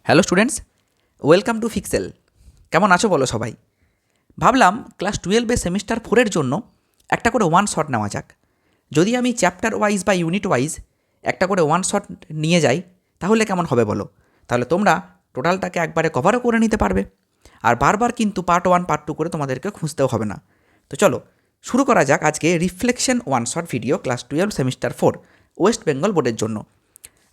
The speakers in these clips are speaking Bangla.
Hello students, welcome to pixel. কেমন আছো বলো সবাই? ভাবলাম ক্লাস 12 সেমিস্টার 4-এর জন্য একটা করে ওয়ান শট নেওয়া যাক। যদি আমি চ্যাপ্টার ওয়াইজ বা ইউনিট ওয়াইজ একটা করে ওয়ান শট নিয়ে যাই তাহলে কেমন হবে বলো? তাহলে তোমরা টোটালটাকে একবারে কভারও করে নিতে পারবে, আর বারবার কিন্তু পার্ট 1 পার্ট 2 করে তোমাদেরকে খুঁজতেও হবে না। তো চলো শুরু করা যাক আজকে reflection one shot video class 12 semester 4 West Bengal বোর্ডের জন্য।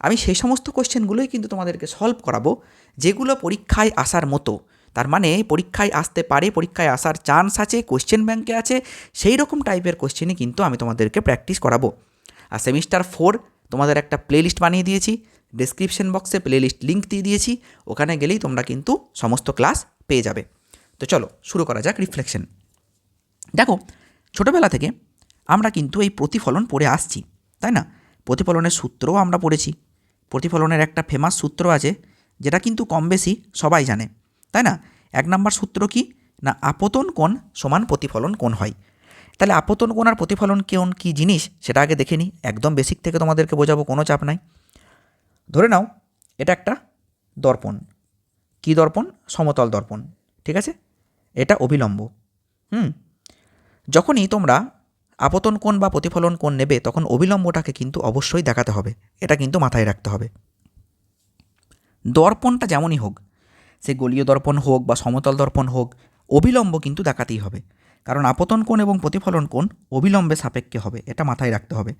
আমি সেই সমস্ত কোশ্চেনগুলোই কিন্তু তোমাদেরকে সলভ করাবো যেগুলো পরীক্ষায় আসার মতো, তার মানে পরীক্ষায় আসতে পারে, পরীক্ষায় আসার চান্স আছে, কোশ্চেন ব্যাংকে আছে, সেই রকম টাইপের কোশ্চেনই কিন্তু আমি তোমাদেরকে প্র্যাকটিস করাবো। আর সেমিস্টার 4 তোমাদের একটা প্লেলিস্ট বানিয়ে দিয়েছি, ডেসক্রিপশন বক্সে প্লেলিস্ট লিঙ্ক দিয়ে দিয়েছি, ওখানে গেলেই তোমরা কিন্তু সমস্ত ক্লাস পেয়ে যাবে। তো চলো শুরু করা যাক রিফ্লেকশন। দেখো, ছোটোবেলা থেকে আমরা কিন্তু এই প্রতিফলন পড়ে আসছি, তাই না? প্রতিফলনের সূত্রও আমরা পড়েছি। প্রতিফলনের একটা ফেমাস সূত্র আছে যেটা কিন্তু কম বেশি সবাই জানে, তাই না? 1 নম্বর সূত্র কি না, আপতন কোণ সমান প্রতিফলন কোণ হয়। তাহলে আপতন কোণ আর প্রতিফলন কোণ কী জিনিস সেটা আগে দেখে নিই, একদম বেসিক থেকে তোমাদেরকে বোঝাবো, কোনো চাপ নাই। ধরে নাও এটা একটা দর্পণ। কী দর্পণ? সমতল দর্পণ, ঠিক আছে? এটা অভিলম্ব। যখনই তোমরা আপতন কোণ বা প্রতিফলন কোণ নেবে তখন অবিলম্বটাকে কিন্তু অবশ্যই দেখাতে হবে, এটা কিন্তু মাথায় রাখতে হবে। দর্পণটা যেমনই হোক, সে গলীয় দর্পণ হোক বা সমতল দর্পণ হোক, অবিলম্ব কিন্তু দেখাতেই হবে, কারণ আপতন কোণ এবং প্রতিফলন কোণ অবিলম্বে সাপেক্ষে হবে, এটা মাথায় রাখতে হবে।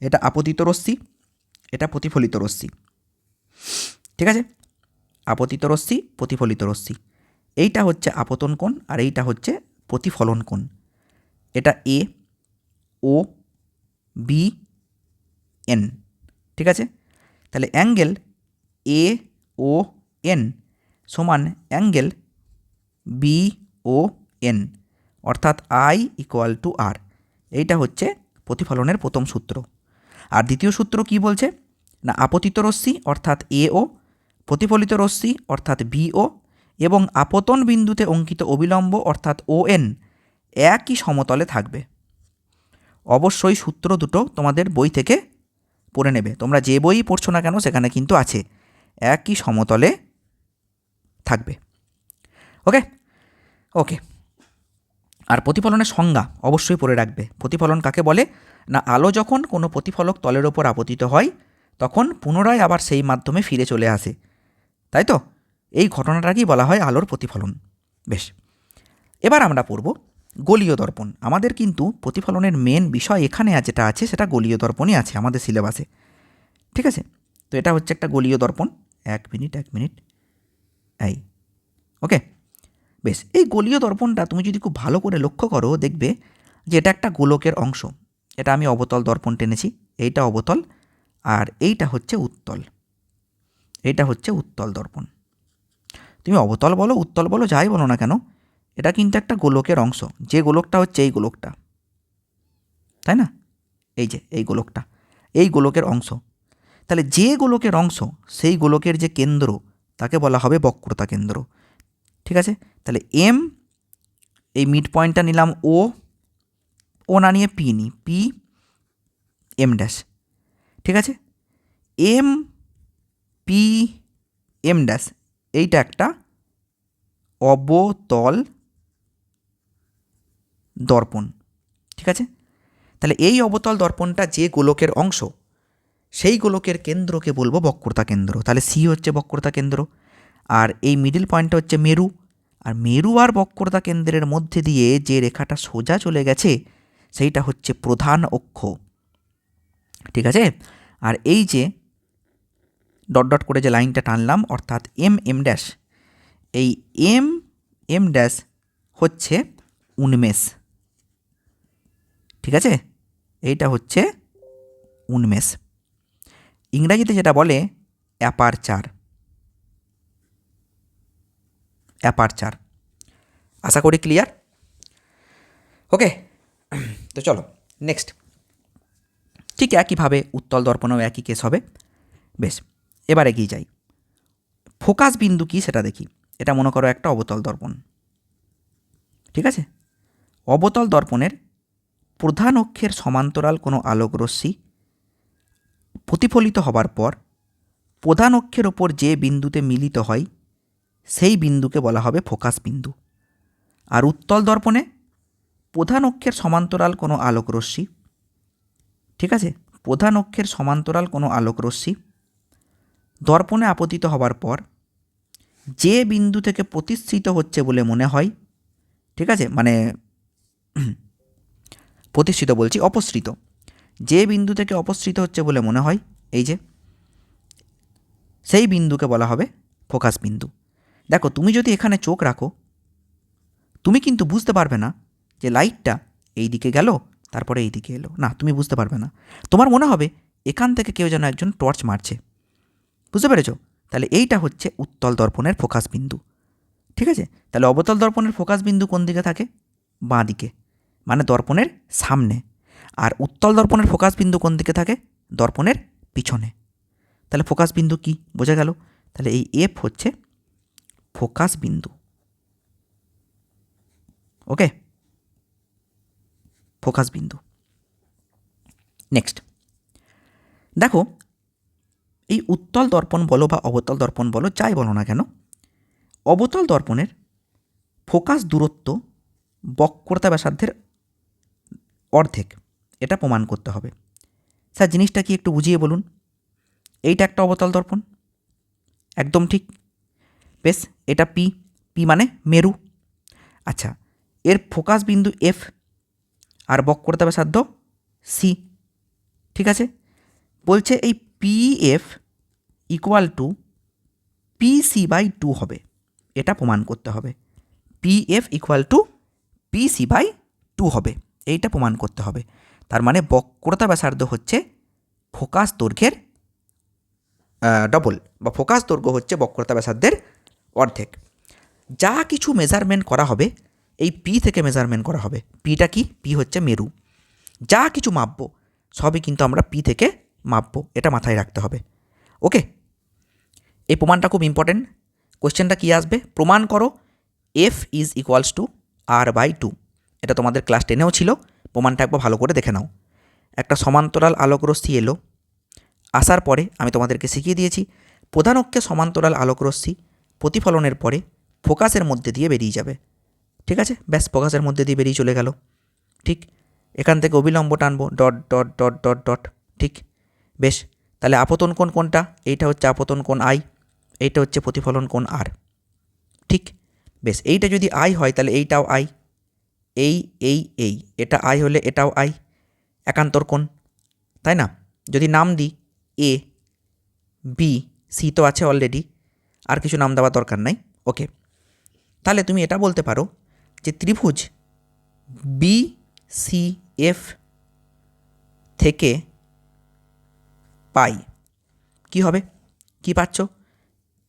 এটা আপতিত রশ্মি, এটা প্রতিফলিত রশ্মি, ঠিক আছে? আপতিত রশ্মি, প্রতিফলিত রশ্মি, এইটা হচ্ছে আপতন কোণ আর এইটা হচ্ছে প্রতিফলন কোণ। এটা এ ও বি এন, ঠিক আছে? তাহলে অ্যাঙ্গেল এ ও এন সমান অ্যাঙ্গেল বি ও এন, অর্থাৎ আই ইকুয়াল টু আর। এইটা হচ্ছে প্রতিফলনের প্রথম সূত্র। আর দ্বিতীয় সূত্র কি বলছে না, আপতিত রশ্মি অর্থাৎ এ ও, প্রতিফলিত রশ্মি অর্থাৎ বি ও, এবং আপতন বিন্দুতে অঙ্কিত অবিলম্ব অর্থাৎ ও এন একই সমতলে থাকবে। অবশ্যই সূত্র দুটো তোমাদের বই থেকে পড়ে নেবে, তোমরা যে বই পড়ছো না কেন সেখানে কিন্তু আছে, একই সমতলে থাকবে। ওকে ওকে আর প্রতিফলনের সংজ্ঞা অবশ্যই পড়ে রাখবে। প্রতিফলন কাকে বলে না, আলো যখন কোনো প্রতিফলক তলের ওপর আপতিত হয় তখন পুনরায় আবার সেই মাধ্যমে ফিরে চলে আসে, তাই তো? এই ঘটনাটাকেই বলা হয় আলোর প্রতিফলন। বেশ, এবার আমরা পড়ব গলীয় দর্পণ। আমাদের কিন্তু প্রতিফলনের মেন বিষয় এখানে যেটা আছে সেটা গলীয় দর্পণই আছে আমাদের সিলেবাসে, ঠিক আছে? তো এটা হচ্ছে একটা গলীয় দর্পণ। এক মিনিট এই ওকে। বেশ, এই গলীয় দর্পণটা তুমি যদি খুব ভালো করে লক্ষ্য করো দেখবে যে এটা একটা গোলকের অংশ। এটা আমি অবতল দর্পণ টেনেছি, এইটা অবতল আর এইটা হচ্ছে উত্তল, এইটা হচ্ছে উত্তল দর্পণ। তুমি অবতল বলো উত্তল বলো যাই বলো না কেন, এটা কিন্তু একটা গোলকের অংশ। যে গোলকটা হচ্ছে এই গোলকটা, তাই না? এই যে এই গোলকটা, এই গোলকের অংশ। তাহলে যে গোলকের অংশ সেই গোলকের যে কেন্দ্র তাকে বলা হবে বক্রতা কেন্দ্র, ঠিক আছে? তাহলে এম, এই মিড পয়েন্টটা নিলাম ও, ও না নিয়ে পি নিই, পি এম ড্যাশ, ঠিক আছে? এম পি এম ড্যাশ, এইটা একটা অবতল দর্পণ, ঠিক আছে? তাহলে এই অবতল দর্পণটা যে গোলকের অংশ সেই গোলকের কেন্দ্রকে বলবো বক্রতা কেন্দ্র। তাহলে সি হচ্ছে বক্রতা কেন্দ্র, আর এই মিডল পয়েন্টটা হচ্ছে মেরু, আর মেরু আর বক্রতা কেন্দ্রের মধ্যে দিয়ে যে রেখাটা সোজা চলে গেছে সেইটা হচ্ছে প্রধান অক্ষ, ঠিক আছে? আর এই যে ডট ডট করে যে লাইনটা টানলাম অর্থাৎ এম এম ড্যাশ, এই এম এম ড্যাশ হচ্ছে উন্মেষ, ঠিক আছে? এইটা হচ্ছে উন্মেষ, ইংরাজিতে যেটা বলে অ্যাপারচার, অ্যাপারচার। আশা করি ক্লিয়ার। ওকে, তো চলো নেক্সট। ঠিক একইভাবে উত্তল দর্পণেও একই কেস হবে। বেশ, এবার এগিয়ে যাই। ফোকাস বিন্দু কি সেটা দেখি। এটা মনে করো একটা অবতল দর্পণ, ঠিক আছে? অবতল দর্পণের প্রধান অক্ষের সমান্তরাল কোনো আলোকরশ্মি প্রতিফলিত হবার পর প্রধান অক্ষের ওপর যে বিন্দুতে মিলিত হয় সেই বিন্দুকে বলা হবে ফোকাস বিন্দু। আর উত্তল দর্পণে প্রধান অক্ষের সমান্তরাল কোনো আলোকরশ্মি, ঠিক আছে, প্রধান অক্ষের সমান্তরাল কোনো আলোকরশ্মি দর্পণে আপতিত হবার পর যে বিন্দু থেকে প্রতিসৃত হচ্ছে বলে মনে হয়, ঠিক আছে, মানে প্রতিসৃত বলছি, অপসৃত, যে বিন্দু থেকে অপসৃত হচ্ছে বলে মনে হয় এই যে সেই বিন্দুকে বলা হবে ফোকাস বিন্দু। দেখো তুমি যদি এখানে চোখ রাখো তুমি কিন্তু বুঝতে পারবে না যে লাইটটা এই দিকে গেল তারপরে এই দিকে এলো, না তুমি বুঝতে পারবে না। তোমার মনে হবে এখান থেকে কেউ যেন একজন টর্চ মারছে, বুঝতে পেরেছো? তাহলে এইটা হচ্ছে উত্তল দর্পণের ফোকাস বিন্দু, ঠিক আছে। তাহলে অবতল দর্পণের ফোকাস বিন্দু কোন দিকে থাকে? বাঁ দিকে, মানে দর্পণের সামনে। আর উত্তল দর্পণের ফোকাস বিন্দু কোন দিকে থাকে? দর্পণের পিছনে। তাহলে ফোকাস বিন্দু কি বোঝা গেল? তাহলে এই এফ হচ্ছে ফোকাস বিন্দু। ওকে, ফোকাস বিন্দু। নেক্সট দেখো, এই উত্তল দর্পণ বলো বা অবতল দর্পণ বলো, যাই বলো না কেন, অবতল দর্পণের ফোকাস দূরত্ব বক্রতা ব্যাসার্ধের অর্ধেক, এটা প্রমাণ করতে হবে। স্যার জিনিসটা কি একটু বুঝিয়ে বলুন। এইটা একটা অবতল দর্পণ, একদম ঠিক। বেশ, এটা পি, পি মানে মেরু। আচ্ছা, এর ফোকাস বিন্দু এফ আর বক্রতা ব্যাসার্ধ সি, ঠিক আছে। বলছে এই P F equal to P C by 2 হবে, এটা প্রমাণ করতে হবে। P F equal to P C by 2 হবে, এইটা প্রমাণ করতে হবে। তার মানে বক্রতা ব্যাসার্ধ হচ্ছে ফোকাস দৈর্ঘ্যের ডবল, বা ফোকাস দৈর্ঘ্য হচ্ছে বক্রতা ব্যাসার্ধের অর্ধেক। যা কিছু মেজারমেন্ট করা হবে এই পি থেকে মেজারমেন্ট করা হবে। পিটা কি? পি হচ্ছে মেরু। যা কিছু মাপবো সবই কিন্তু আমরা পি থেকে মাপবো, এটা মাথায় রাখতে হবে। ওকে, এই প্রমাণটা খুব ইম্পর্টেন্ট। কোশ্চেনটা কী আসবে? প্রমাণ করো F is equals to R by 2। এটা তোমাদের ক্লাস 10-এও ছিল, প্রমাণটা একবার ভালো করে দেখে নাও। একটা সমান্তরাল আলোকরশ্মি এলো, আসার পরে আমি তোমাদেরকে শিখিয়ে দিয়েছি প্রধান অক্ষে সমান্তরাল আলোকরশ্মি প্রতিফলনের পরে ফোকাসের মধ্যে দিয়ে বেরিয়ে যাবে, ঠিক আছে। ব্যাস, ফোকাসের মধ্যে দিয়ে বেরিয়ে চলে গেল। ঠিক, এখান থেকে অবিলম্ব টানবো, dot dot dot dot dot, ঠিক। বেশ, তাহলে আপতন কোণ কোনটা? এইটা হচ্ছে আপতন কোণ আই, এইটা হচ্ছে প্রতিফলন কোণ আর, ঠিক। বেশ, এইটা যদি আই হয় তাহলে এইটাও আই, এই এটা আই হলে এটাও আই, একান্তর কোণ, তাই না? যদি নাম দিই এ বি সি তো আছে অলরেডি, আর কিছু নাম দেওয়ার দরকার নাই। ওকে, তাহলে তুমি এটা বলতে পারো যে ত্রিভুজ বি সি এফ থেকে পাই কি হবে? কি পাচ্ছ?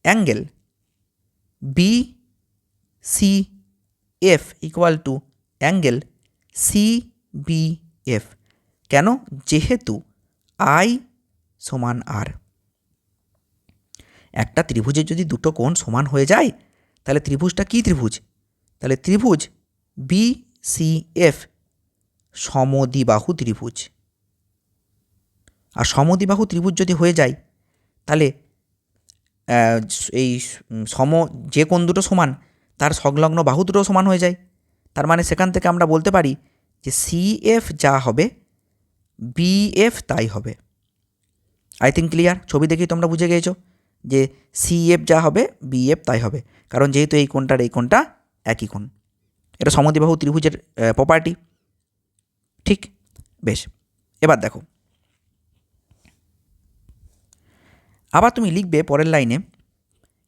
Angle B C F equal to angle C B F. কেন? যেহেতু আই সমান আর। একটা ত্রিভুজের যদি দুটো কোণ সমান হয়ে যায় তাহলে ত্রিভুজটা কী ত্রিভুজ? তাহলে ত্রিভুজ বি সি এফ সমদ্বিবাহু ত্রিভুজ। আর সমদ্বিবাহু ত্রিভুজ যদি হয়ে যায় তাহলে এই যে কোণ দুটো সমান তার সংলগ্ন বাহু দুটো সমান হয়ে যায়। তার মানে সেখান থেকে আমরা বলতে পারি যে সি এফ যা হবে বি এফ তাই হবে। I think clear. ছবি দেখেই তোমরা বুঝে গিয়েছো যে সি এফ যা হবে বি এফ তাই হবে, কারণ যেহেতু এই কোণটার এই কোণটা একই কোণ। এটা সমদ্বিবাহু ত্রিভুজের প্রপার্টি, ঠিক। বেশ, এবার দেখো, আবার তুমি লিখবে পরের লাইনে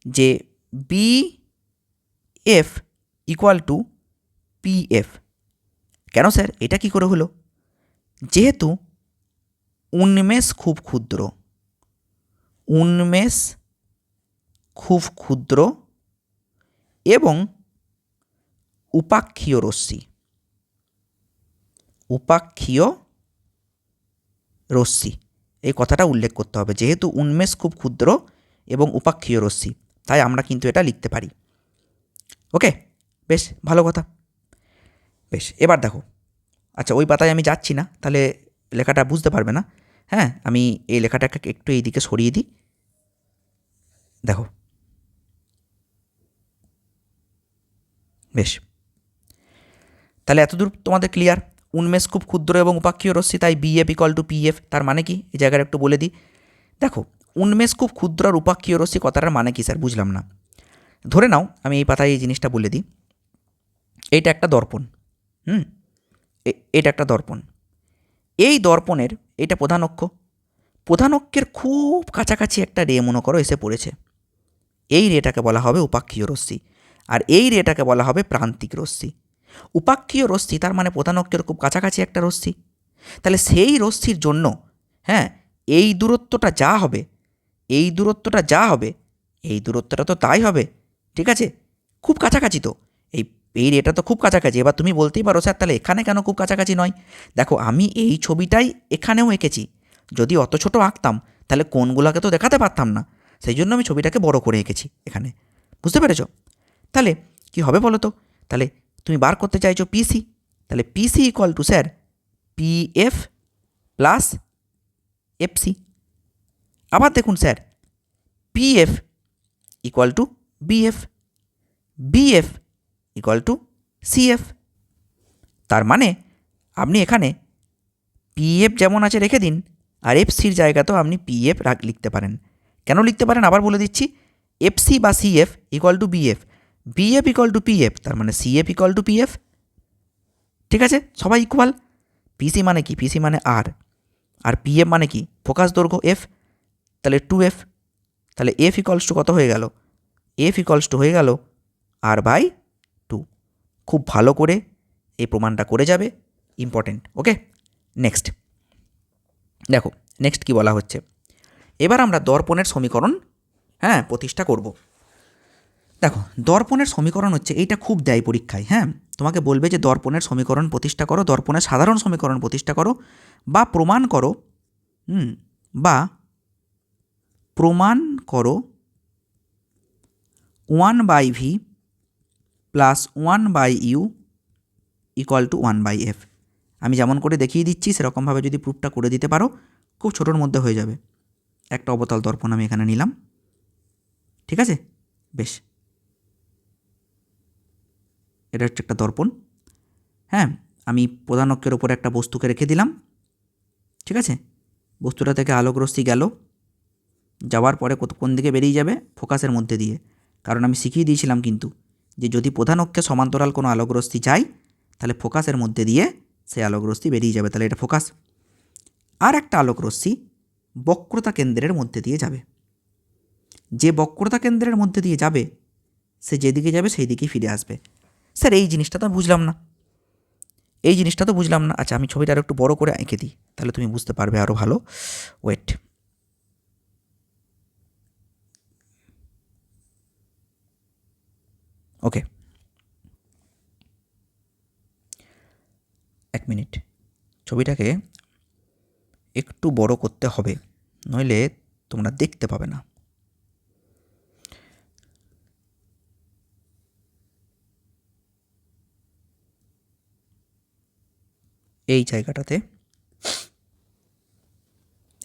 যে B F equal to P F. কেন স্যার এটা কি করে হলো? যেহেতু উন্মেষ খুব ক্ষুদ্র, উন্মেষ খুব ক্ষুদ্র এবং উপাক্ষীয় রশ্মি, উপাক্ষীয় রশ্মি, এই কথাটা উল্লেখ করতে হবে। যেহেতু উন্মেষ খুব ক্ষুদ্র এবং উপাক্ষীয় রশ্মি, তাই আমরা কিন্তু এটা লিখতে পারি। ওকে, বেশ ভালো কথা। বেশ, এবার দেখো, আচ্ছা ওই পাতায় আমি যাচ্ছি না, তাহলে লেখাটা বুঝতে পারবে না। হ্যাঁ, আমি এই লেখাটাকে একটু এই দিকে সরিয়ে দিই, দেখো, বেশ, তাহলে এতদূর তোমাদের ক্লিয়ার। উন্মেষ খুব ক্ষুদ্র এবং উপাক্ষীয় রশ্মি, তাই বিএফ ইকুয়াল টু পিএফ। তার মানে কি এই জায়গায় একটু বলে দিই। দেখো, উন্মেষ খুব ক্ষুদ্র আর উপাক্ষীয় রশ্মি কথাটার মানে কি স্যার? বুঝলাম না। ধরে নাও আমি এই পাতায় এই জিনিসটা বলে দিই, এইটা একটা দর্পণ। এটা একটা দর্পণ। এই দর্পণের এইটা প্রধান অক্ষ, প্রধান অক্ষের খুব কাছাকাছি একটা রে মনে করো এসে পড়েছে। এই রেটাকে বলা হবে উপাক্ষীয় রশ্মি, আর এই রেটাকে বলা হবে প্রান্তিক রশ্মি। উপাক্ষীয় রশ্মি তার মানে প্রধান অক্ষের খুব কাছাকাছি একটা রশ্মি। তাহলে সেই রশ্মির জন্য হ্যাঁ এই দূরত্বটা যা হবে, এই দূরত্বটা যা হবে, এই দূরত্বটা তো তাই হবে। ঠিক আছে, খুব কাছাকাছি তো, এই রেটা তো খুব কাছাকাছি। এবার তুমি বলতেই পারো স্যার তাহলে এখানে কেন খুব কাছাকাছি নয়? দেখো, আমি এই ছবিটাই এখানেও এঁকেছি। যদি অত ছোট আঁকতাম তাহলে কোণগুলোকে তো দেখাতে পারতাম না, সেই জন্য আমি ছবিটাকে বড় করে এঁকেছি এখানে। বুঝতে পেরেছ? তাহলে কি হবে বলো তো? তাহলে তুমি বার করতে চাইছো পিসি, তাহলে PC equal to sir PF plus FC. আবার দেখুন sir, PF equal to BF, BF equal to CF. তার মানে আপনি এখানে পিএফ যেমন আছে রেখে দিন, আর এফসির জায়গাতেও আপনি পিএফ লিখতে পারেন। কেন লিখতে পারেন আবার বলে দিচ্ছি। এফসি বা CF equal to BF, BF equal two PF, তার মানে সিএফ ইকুয়াল টু পিএফ। ঠিক আছে, সবাই ইকুয়াল। পিসি মানে কি? পিসি মানে আর পিএফ মানে কি? ফোকাস দৈর্ঘ্য এফ, তাহলে 2F। তাহলে এফ ইকুয়ালস টু কত হয়ে গেল? এফ ইকুয়ালস টু হয়ে গেল R/2। খুব ভালো করে এই প্রমাণটা করে যাবে, ইম্পর্টেন্ট। ওকে, নেক্সট দেখো, নেক্সট কি বলা হচ্ছে। এবার আমরা দর্পণের সমীকরণ প্রতিষ্ঠা করব। দেখো, দর্পণের সমীকরণ হচ্ছে, এইটা খুব দেয় পরীক্ষায়। তোমাকে বলবে যে দর্পণের সমীকরণ প্রতিষ্ঠা করো, দর্পণের সাধারণ সমীকরণ প্রতিষ্ঠা করো, বা প্রমাণ করো, বা প্রমাণ করো 1/v plus 1/u equal to 1/f। আমি যেমন করে দেখিয়ে দিচ্ছি সেরকমভাবে যদি প্রুফটা করে দিতে পারো, খুব ছোটোর মধ্যে হয়ে যাবে। একটা অবতল দর্পণ আমি এখানে নিলাম। ঠিক আছে, বেশ, এটা হচ্ছে একটা দর্পণ। আমি প্রধান অক্ষের ওপরে একটা বস্তুকে রেখে দিলাম। ঠিক আছে, বস্তুটা থেকে আলোক রশ্মি গেল, যাওয়ার পরে কোন দিকে বেরিয়ে যাবে? ফোকাসের মধ্যে দিয়ে। কারণ আমি শিখিয়ে দিয়েছিলাম কিন্তু যে যদি প্রধান অক্ষে সমান্তরাল কোনো আলোক রশ্মি যায় তাহলে ফোকাসের মধ্যে দিয়ে সেই আলোক রশ্মি বেরিয়ে যাবে, তাহলে এটা ফোকাস। আর একটা আলোক রশ্মি বক্রতা কেন্দ্রের মধ্যে দিয়ে যাবে। যে বক্রতা কেন্দ্রের মধ্যে দিয়ে যাবে সে যেদিকে যাবে সেই দিকেই ফিরে আসবে। স্যার এই জিনিসটা তো বুঝলাম না, এই জিনিসটা তো বুঝলাম না। আচ্ছা, আমি ছবিটা আরও একটু বড় করে এঁকে দিই, তাহলে তুমি বুঝতে পারবে আরও ভালো। ওয়েট, ওকে, 1 মিনিট। ছবিটাকে একটু বড় করতে হবে, নইলে তোমরা দেখতে পাবে না। এই জায়গাটাতে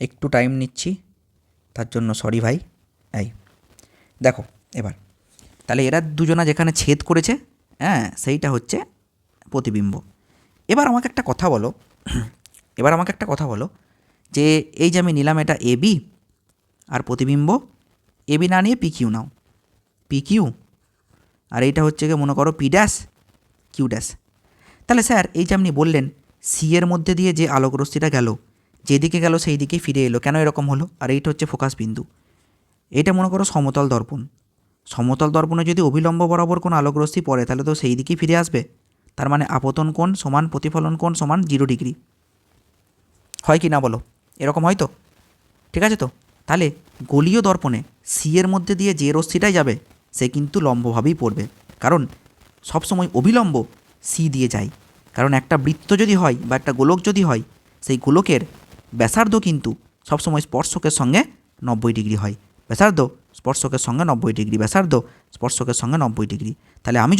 একটু টাইম নিচ্ছি, তার জন্য সরি ভাই। এই দেখো এবার, তাহলে এরা দুজনা যেখানে ছেদ করেছে সেইটা হচ্ছে প্রতিবিম্ব। এবার আমাকে একটা কথা বলো, যে এই যে আমি নিলাম এটা এবি, আর প্রতিবিম্ব এবি না নিয়ে PQ নাও, PQ, আর এইটা হচ্ছে গিয়ে মনে করো P' Q'। তাহলে স্যার এই যে আপনি বললেন সি এর মধ্যে দিয়ে যে আলোক রশ্মিটা গেল, যেদিকে গেল সেই দিকে ফিরে এলো, কেন এরকম হলো? আর এইটা হচ্ছে ফোকাস বিন্দু। এটা মনে করো সমতল দর্পণ। সমতল দর্পণে যদি অভিলম্ব বরাবর কোনো আলোক রশ্মি পড়ে তাহলে তো সেই দিকেই ফিরে আসবে। তার মানে আপতন কোণ সমান প্রতিফলন কোণ সমান 0 ডিগ্রি। হয় কি না বলো? এরকম হয় তো? ঠিক আছে তো? তাহলে গোলীয় দর্পণে সি এর মধ্যে দিয়ে যে রশ্মিটাই যাবে সে কিন্তু লম্বভাবেই পড়বে, কারণ সবসময় অভিলম্ব সি দিয়ে যায়। কারণ একটা বৃত্ত যদি হয় বা একটা গোলক যদি হয়, সেই গোলকের ব্যাসার্ধ কিন্তু সবসময় স্পর্শকের সঙ্গে 90 ডিগ্রি হয়। ব্যাসার্ধ স্পর্শকের সঙ্গে 90 ডিগ্রি, ব্যাসার্ধ স্পর্শকের সঙ্গে 90 ডিগ্রি। তাহলে আমি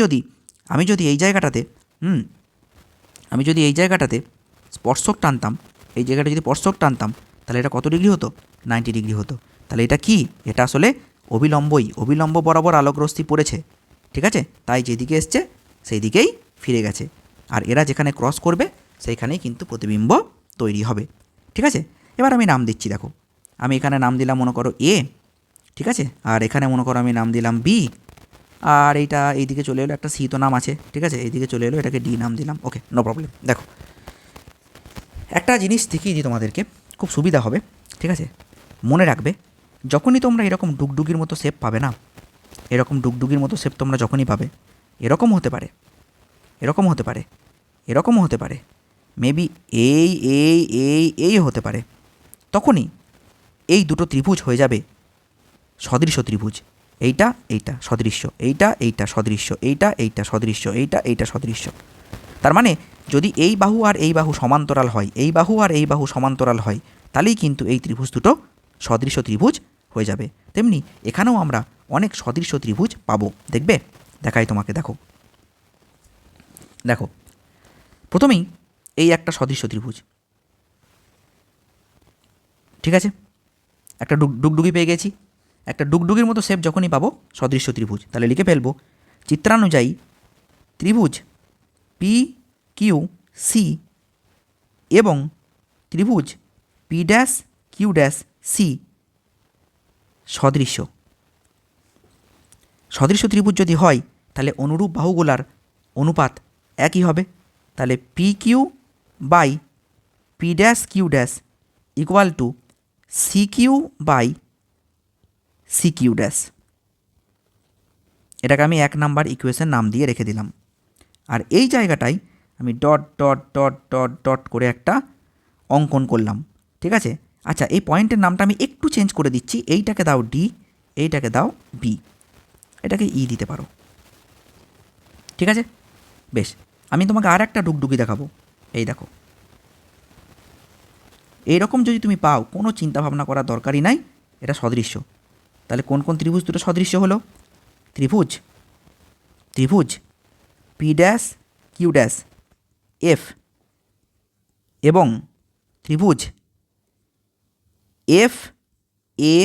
যদি এই জায়গাটাতে স্পর্শক টানতাম, এই জায়গাটা যদি স্পর্শক টানতাম, তাহলে এটা কত ডিগ্রি হতো? 90 ডিগ্রি হতো। তাহলে এটা কি? এটা আসলে অবিলম্বই, অবিলম্ব বরাবর আলোকরশ্মি পড়েছে, ঠিক আছে, তাই যেদিকে এসছে সেই দিকেই ফিরে গেছে, আর এরা যেখানে ক্রস করবে সেইখানেই কিন্তু প্রতিবিম্ব তৈরি হবে, ঠিক আছে। এবার আমি নাম দিচ্ছি, দেখো আমি এখানে নাম দিলাম মনে করো এ, ঠিক আছে, আর এখানে মনে করো আমি নাম দিলাম বি, আর এইটা এইদিকে চলে এলো, একটা সি তো নাম আছে, ঠিক আছে, এইদিকে চলে এলো, এটাকে ডি নাম দিলাম, ওকে, নো প্রবলেম। দেখো একটা জিনিস দেখিয়ে দিই তোমাদেরকে, খুব সুবিধা হবে, ঠিক আছে। মনে রাখবে, যখনই তোমরা এরকম ডুগডুগির মতো শেপ পাবে না, এরকম ডুগডুগির মতো শেপ তোমরা যখনই পাবে, এরকম হতে পারে, এরকম হতে পারে, এরকমও হতে পারে, মেবি এই এই এই এই হতে পারে, তখনই এই দুটো ত্রিভুজ হয়ে যাবে সদৃশ্য ত্রিভুজ। এইটা এইটা সদৃশ্য, এইটা এইটা সদৃশ্য, এইটা এইটা সদৃশ্য, এইটা এইটা সদৃশ্য। তার মানে যদি এই বাহু আর এই বাহু সমান্তরাল হয়, এই বাহু আর এই বাহু সমান্তরাল হয়, তাহলেই কিন্তু এই ত্রিভুজ দুটো সদৃশ্য ত্রিভুজ হয়ে যাবে। তেমনি এখানেও আমরা অনেক সদৃশ্য ত্রিভুজ পাবো, দেখবে, দেখাই তোমাকে, দেখো দেখো প্রথমেই এই একটা সদৃশ্য ত্রিভুজ, ঠিক আছে, একটা ডুগডুগি পেয়ে গেছি, একটা ডুগডুগির মতো শেপ যখনই পাবো সদৃশ্য ত্রিভুজ, তাহলে লিখে ফেলবো চিত্রানুযায়ী ত্রিভুজ পি কিউ সি এবং ত্রিভুজ P dash Q dash C সদৃশ্য। সদৃশ্য ত্রিভুজ যদি হয় তাহলে অনুরূপ বাহুগুলার অনুপাত একই হবে, তাহলে P Q by P dash Q dash equal to C Q by C Q dash. এটাকে আমি 1 নাম্বার ইকুয়েশন নাম দিয়ে রেখে দিলাম, আর এই জায়গাটায় আমি dot dot dot dot dot করে একটা অঙ্কন করলাম, ঠিক আছে। আচ্ছা, এই পয়েন্টের নামটা আমি একটু চেঞ্জ করে দিচ্ছি, এইটাকে দাও ডি, এইটাকে দাও বি, এটাকে ই দিতে পারো, ঠিক আছে। বেশ, আমি তোমাকে আর একটা ডুগডুগি দেখাবো, এই দেখো, এইরকম যদি তুমি পাও কোনো চিন্তাভাবনা করার দরকারই নাই, এটা সদৃশ্য। তাহলে কোন কোন ত্রিভুজ দুটো সদৃশ্য হলো? ত্রিভুজ ত্রিভুজ P dash Q dash F এবং ত্রিভুজ এফ এ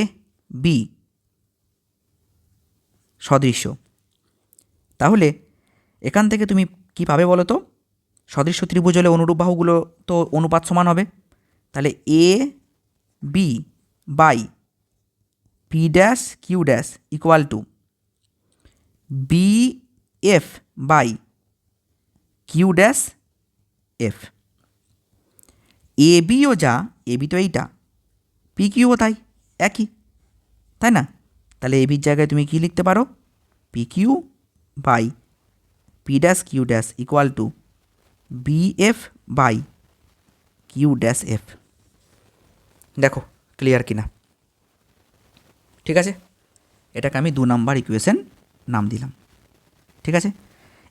বি সদৃশ্য। তাহলে এখান থেকে তুমি কি পাবে বলো তো? সদৃশ্য ত্রিভুজ হলে অনুরূপ বাহুগুলো তো অনুপাত সমান হবে, তাহলে A B by P dash Q dash equal to B F by Q dash F. A বিও যা, এ বি তো এইটা, পি কিউও তাই, একই, তাই না? তাহলে এ বির জায়গায় তুমি কি লিখতে পারো? P Q by P dash Q dash equal to B F by Q dash F. দেখো ক্লিয়ার কিনা? ঠিক আছে, এটাকে আমি 2 নাম্বার ইকুয়েশন নাম দিলাম, ঠিক আছে।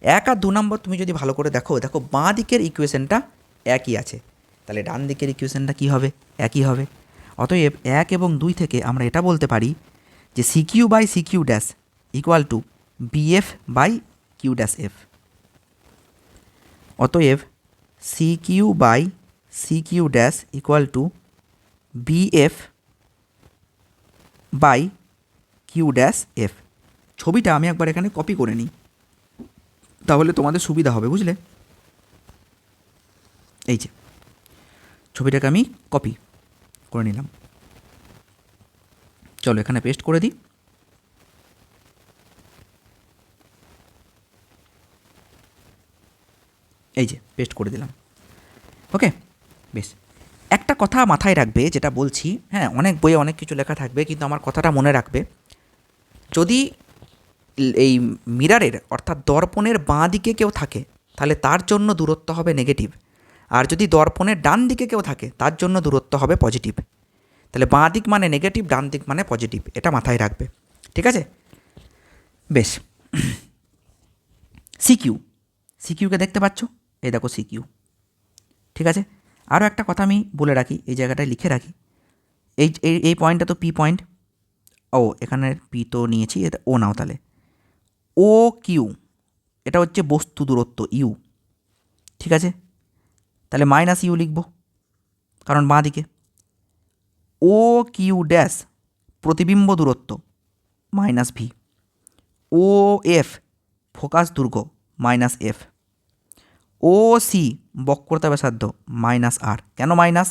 1 আর 2 নম্বর তুমি যদি ভালো করে দেখো, দেখো বাঁ দিকের ইকুয়েশনটা একই আছে, তাহলে ডান দিকের ইকুয়েশনটা কী হবে? একই হবে। অতএব 1 এবং 2 থেকে আমরা এটা বলতে পারি যে C Q by C Q dash equal to BF by Q dash F. অতএব C Q by C Q dash equal to BF by Q dash F. ছবিটা আমি একবার এখানে কপি করে নিই, তাহলে তোমাদের সুবিধা হবে, বুঝলে? এই যে ছবিটাকে আমি কপি করে নিলাম, চলো এখানে পেস্ট করে দিই। এই যে পেস্ট করে দিলাম, ওকে। বেশ, একটা কথা মাথায় রাখবে, যেটা বলছি, হ্যাঁ অনেক বইয়ে অনেক কিছু লেখা থাকবে, কিন্তু আমার কথাটা মনে রাখবে, যদি এই মিরারের অর্থাৎ দর্পণের বাঁ দিকে কেউ থাকে তাহলে তার জন্য দূরত্ব হবে নেগেটিভ, আর যদি দর্পণের ডান দিকে কেউ থাকে তার জন্য দূরত্ব হবে পজিটিভ। তাহলে বাঁ দিক মানে নেগেটিভ, ডান দিক মানে পজিটিভ, এটা মাথায় রাখবে, ঠিক আছে? বেশ, সিকিউ, সিকিউকে দেখতে পাচ্ছ, এই দেখো সিকিউ, ঠিক আছে। আরও একটা কথা আমি বলে রাখি, এই জায়গাটায় লিখে রাখি, এই এই পয়েন্টটা তো পি পয়েন্ট, ও এখানে পি তো নিয়েছি, এটা ও নাও, তাহলে ও কিউ, এটা হচ্ছে বস্তু দূরত্ব ইউ, ঠিক আছে। তাহলে মাইনাস ইউ লিখব, কারণ বাঁ দিকে। ও কিউ ড্যাশ প্রতিবিম্ব দূরত্ব, মাইনাস ভি, ও এফ ফোকাস দৈর্ঘ্য মাইনাস এফ, ও সি বক্রতা ব্যাসার্ধ মাইনাস আর। কেন মাইনাস?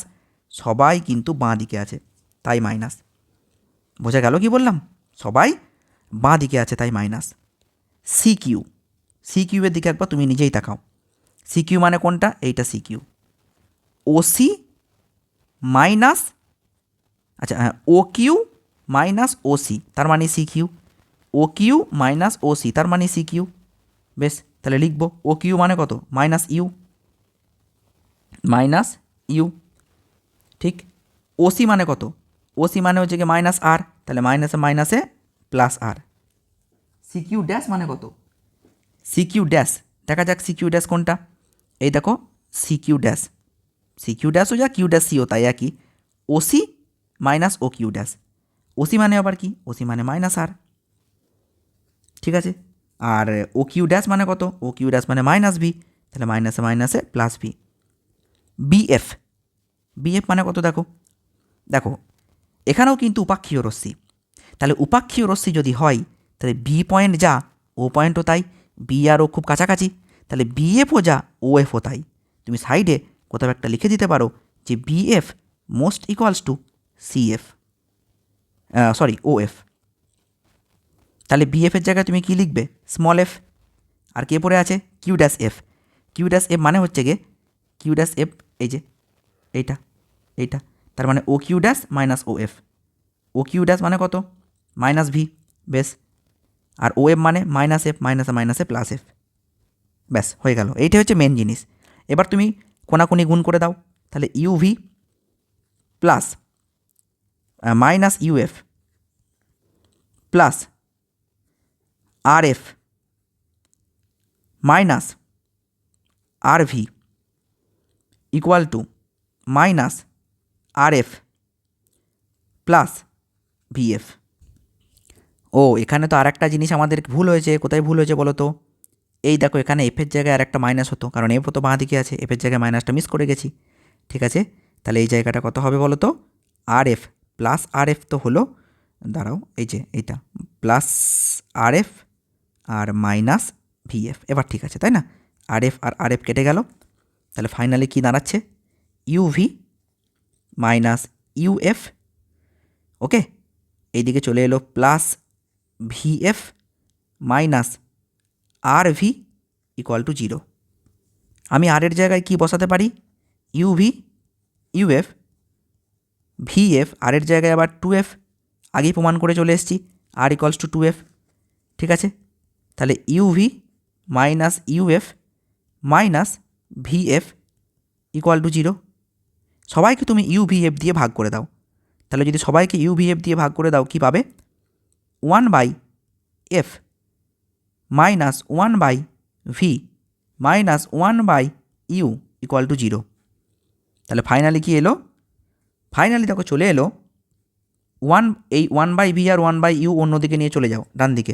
সবাই কিন্তু বাঁ দিকে আছে তাই মাইনাস। বোঝা গেল কি বললাম? সবাই বাঁ দিকে আছে তাই মাইনাস। সি কিউ, সি কিউয়ের দিকে একবার তুমি নিজেই তাকাও। সি কিউ মানে কোনটা? এইটা সি কিউ। ও সি মাইনাস, আচ্ছা হ্যাঁ, ও কিউ মাইনাস ও সি তার মানে C Q, O Q minus ও সি তার মানে সি কিউ। বেশ, তাহলে লিখবো ও কিউ মানে কত? Minus U, minus U. ঠিক, ও সি মানে কত? ও সি মানে হচ্ছে কি মাইনাস আর, তাহলে মাইনাসে মাইনাসে প্লাস আর। সি কিউ ড্যাশ মানে কত? সি কিউ ড্যাশ, দেখা যাক সি কিউ ড্যাশ কোনটা। এই দেখো C Q dash, C Q ড্যাশও যা কিউ ড্যাশ সিও তাই একই। O C minus O Q dash, O C মানে আবার কি? ও সি মানে মাইনাস আর। ঠিক আছে, আর ও কিউ ড্যাশ মানে কত? ও কিউ ড্যাশ মানে মাইনাস ভি, তাহলে মাইনাসে মাইনাসে প্লাস ভি। বিএফ, বিএফ মানে কত? দেখো দেখো এখানেও কিন্তু উপাক্ষীয় রশ্মি, তাহলে উপাক্ষীয় রশ্মি যদি হয় তাহলে বি পয়েন্ট যা ও পয়েন্টও তাই, বি আর ও খুব কাছাকাছি, তাহলে বিএফও যা ও এফও তাই। তুমি সাইডে কোথাও একটা লিখে দিতে পারো যে BF most equals to CF, sorry O F. তাহলে বিএফের জায়গায় তুমি কী লিখবে? Small F. আর কে পড়ে আছে? Q dash F. Q dash F মানে হচ্ছে গে কিউ ড্যাশ এফ, এই যে এইটা এইটা, তার মানে ও কিউ ড্যাশ মাইনাস ও এফ। ও কিউ ড্যাশ মানে কত? Minus V. বেশ, আর ও এফ মানে মাইনাস এফ, মাইনাসে মাইনাসে প্লাস এফ। ব্যাস হয়ে গেল, এইটাই হচ্ছে মেন জিনিস। এবার তুমি কোনাকুনি গুণ করে দাও, তাহলে UV plus minus UF plus R F minus R V equal to minus R F plus VF. ও এখানে তো আর একটা জিনিস আমাদের ভুল হয়েছে। কোথায় ভুল হয়েছে বলো তো? এই দেখো এখানে এফের জায়গায় আর একটা মাইনাস হতো, কারণ এফ তো বাঁ দিকে আছে, এফের জায়গায় মাইনাসটা মিস করে গেছি। ঠিক আছে, তাহলে এই জায়গাটা কত হবে বলো তো? আর এফ প্লাস আর এফ তো হলো, দাঁড়াও এই যে এইটা plus R F R minus VF. এবার ঠিক আছে তাই না? আর এফ কেটে গেল, তাহলে ফাইনালি কি দাঁড়াচ্ছে? UV minus UF. ওকে, এইদিকে চলে এলো plus VF minus R V equal to 0। আমি আর এর জায়গায় কি বসাতে পারি? ইউভি ইউএফ ভিএফ, আর এর জায়গায় আবার 2F, আগেই প্রমাণ করে চলে এসেছি আর ইকুয়ালস টু 2F। ঠিক আছে, তাহলে UV minus UF minus VF equal to 0। সবাইকে তুমি ইউভিএফ দিয়ে ভাগ করে দাও, তাহলে যদি সবাইকে ইউভিএফ দিয়ে ভাগ করে দাও কী পাবে? 1/f minus 1/v minus 1/u equal to 0। তাহলে ফাইনালি কি এলো? ফাইনালি দেখো চলে এলো এই 1/v আর 1/u অন্যদিকে নিয়ে চলে যাও ডান দিকে,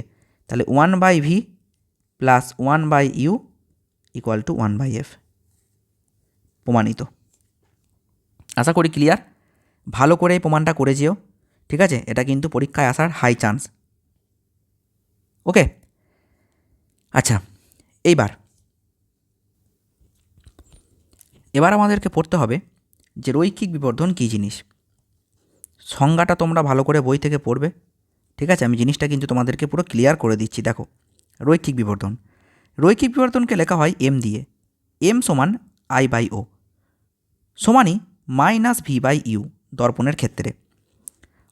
তাহলে 1/v plus 1/u equal to 1/f। প্রমাণিত। আশা করি ক্লিয়ার। ভালো করে এই প্রমাণটা করে যেও, ঠিক আছে? এটা কিন্তু পরীক্ষায় আসার হাই চান্স। ওকে, আচ্ছা এবার আমাদেরকে পড়তে হবে যে রৈখিক বিবর্ধন কী জিনিস। সংজ্ঞাটা তোমরা ভালো করে বই থেকে পড়বে, ঠিক আছে? আমি জিনিসটা কিন্তু তোমাদেরকে পুরো ক্লিয়ার করে দিচ্ছি। দেখো, রৈখিক বিবর্ধন, রৈখিক বিবর্ধনকে লেখা হয় এম দিয়ে। এম সমান I/O সমানই মাইনাস V/U দর্পণের ক্ষেত্রে।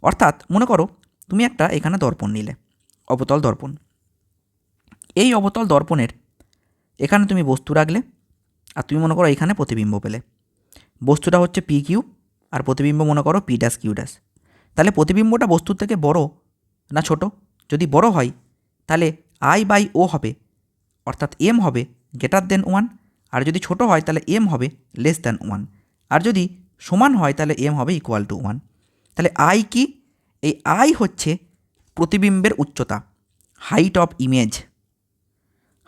অর্থাৎ মনে করো তুমি একটা এখানে দর্পণ নিলে, অবতল দর্পণ। এই অবতল দর্পণের এখানে তুমি বস্তু রাখলে, আর তুমি মনে করো এখানে প্রতিবিম্ব পেলে। বস্তুটা হচ্ছে PQ আর প্রতিবিম্ব মনে করো P'/Q'। তাহলে প্রতিবিম্বটা বস্তুর থেকে বড় না ছোট? যদি বড় হয় তাহলে I/O হবে, অর্থাৎ M হবে গ্রেটার দেন 1, আর যদি ছোট হয় তাহলে M হবে লেস দেন 1, আর যদি সমান হয় তাহলে M হবে ইকুয়াল টু 1। তাহলে I কি? এই I হচ্ছে প্রতিবিম্বের উচ্চতা, height of image,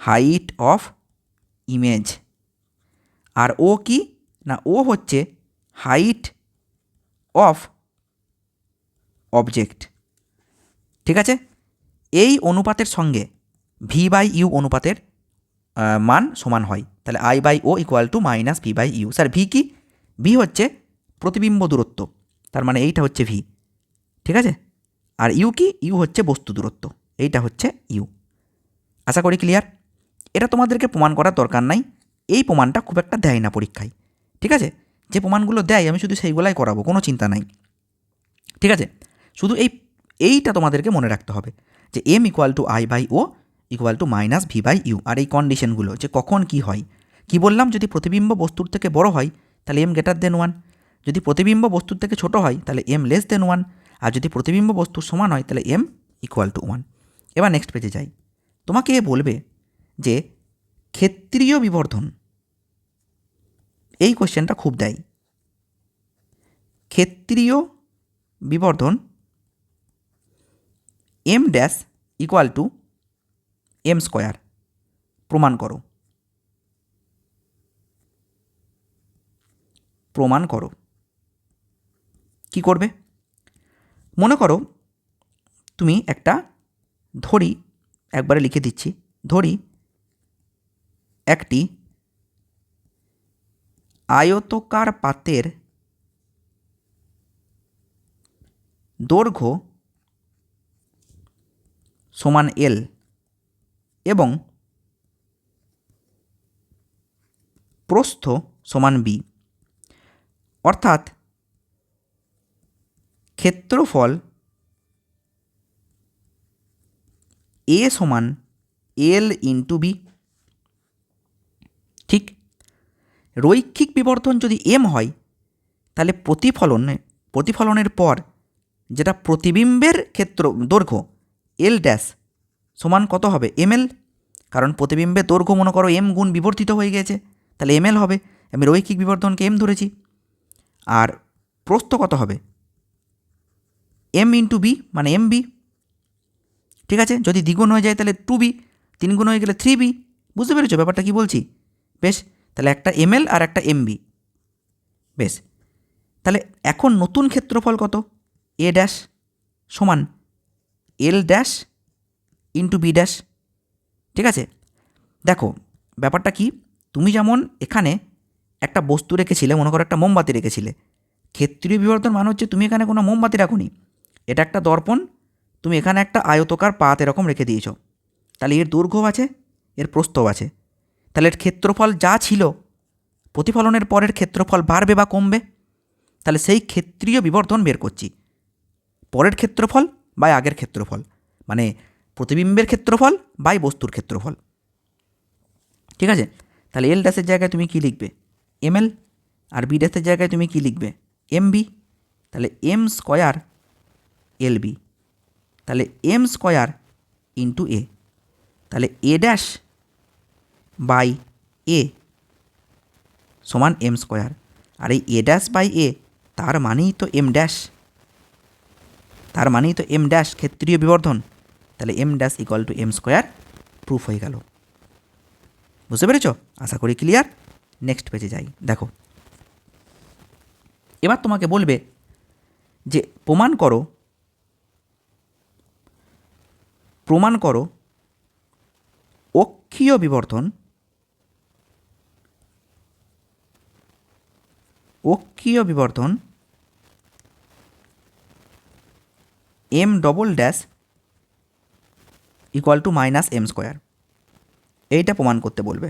height of image. আর ও কি না, ও হচ্ছে হাইট অফ অবজেক্ট। ঠিক আছে, এই অনুপাতের সঙ্গে ভি বাই ইউ অনুপাতের মান সমান হয়, তাহলে I by O equal to minus V by U. Sir V কি? ভি হচ্ছে প্রতিবিম্ব দূরত্ব, তার মানে এইটা হচ্ছে ভি, ঠিক আছে। আর ইউ কি? ইউ হচ্ছে বস্তু দূরত্ব, এইটা হচ্ছে ইউ। আশা করি ক্লিয়ার। এটা তোমাদেরকে প্রমাণ করার দরকার নাই, এই প্রমাণটা খুব একটা দেয় না পরীক্ষায়, ঠিক আছে। যে প্রমাণগুলো দেয় আমি শুধু সেইগুলাই করাবো, কোনো চিন্তা নাই, ঠিক আছে। শুধু এইটা তোমাদেরকে মনে রাখতে হবে যে M equal to I by O equal to minus V by U. আর এই কন্ডিশনগুলো যে কখন কি হয়, কি বললাম, যদি প্রতিবিম্ব বস্তুর থেকে বড় হয় তাহলে এম গ্রেটার দেন 1, যদি প্রতিবিম্ব বস্তুর থেকে ছোট হয় তাহলে এম লেস দেন 1, আর যদি প্রতিবিম্ব বস্তুর সমান হয় তাহলে এম ইকুয়াল টু 1। এবার নেক্সট পেজে যাই। তোমাকে এ বলবে যে ক্ষেত্রীয় বিবর্ধন, এই কোশ্চেনটা খুব দেয়। ক্ষেত্রীয় বিবর্ধন M dash equal to M square প্রমাণ করো। প্রমাণ করো কি করবে? মনে করো তুমি একটা, ধরি একবারে লিখে দিচ্ছি, ধরি একটি আয়তকার পাতের দৈর্ঘ্য সমান এল এবং প্রস্থ সমান বি, অর্থাৎ ক্ষেত্রফল এ সমান এল ইন্টু বি। ঠিক, রৈখিক বিবর্ধন যদি এম হয় তাহলে প্রতিফলনের পর যেটা প্রতিবিম্বের ক্ষেত্র দৈর্ঘ্য এল ড্যাশ সমান কত হবে? এম এল, কারণ প্রতিবিম্বের দৈর্ঘ্য মনে করো এম গুণ বিবর্তিত হয়ে গেছে, তাহলে এম এল হবে। আমি রৈখিক বিবর্ধনকে এম ধরেছি। আর প্রস্থ কত হবে? এম ইন্টু বি মানে এম বি, ঠিক আছে। যদি দ্বিগুণ হয়ে যায় তাহলে 2b, 3 গুণ হয়ে গেলে 3b। বুঝতে পেরেছো ব্যাপারটা কি বলছি? বেশ, তাহলে একটা এমএল আর একটা এমবি। বেশ, তাহলে এখন নতুন ক্ষেত্রফল কত? এ ড্যাশ সমান এল ড্যাশ ইন্টু বি ড্যাশ, ঠিক আছে। দেখো ব্যাপারটা কি, তুমি যেমন এখানে একটা বস্তু রেখেছিলে, মনে করো একটা মোমবাতি রেখেছিলে, ক্ষেত্রীয় বিবর্ধন মানে হচ্ছে তুমি এখানে কোনো মোমবাতি রাখুনি, এটা একটা দর্পণ, তুমি এখানে একটা আয়তকার পাত এরকম রেখে দিয়েছ, তাহলে এর দৈর্ঘ্য আছে, এর প্রস্থও আছে, তাহলে এর ক্ষেত্রফল যা ছিল প্রতিফলনের পরের ক্ষেত্রফল বাড়বে বা কমবে, তাহলে সেই ক্ষেত্রীয় বিবর্ধন বের করছি, পরের ক্ষেত্রফল বাই আগের ক্ষেত্রফল, মানে প্রতিবিম্বের ক্ষেত্রফল বাই বস্তুর ক্ষেত্রফল, ঠিক আছে। তাহলে এল ড্যাশের জায়গায় তুমি কি লিখবে? এম এল, আর বি ড্যাশের জায়গায় তুমি কি লিখবে? এম বি, তাহলে এম স্কোয়ার এল বি, তাহলে এম স্কোয়ার ইন্টু এ, তাহলে এ ড্যাশ বাই এ সমান এম স্কোয়ার, আর এই এ ড্যাশ বাই এ তার মানেই তো এম ড্যাশ, তার মানেই তো এম ড্যাশ ক্ষেত্রীয় বিবর্ধন, তাহলে M dash equal to M square proof হয়ে গেল। বুঝতে পেরেছ? আশা করি ক্লিয়ার। নেক্সট পেজে যাই। দেখো এবার তোমাকে বলবে যে প্রমাণ করো অক্ষীয় বিবর্ধন M double dash equal to minus M square, এইটা প্রমাণ করতে বলবে।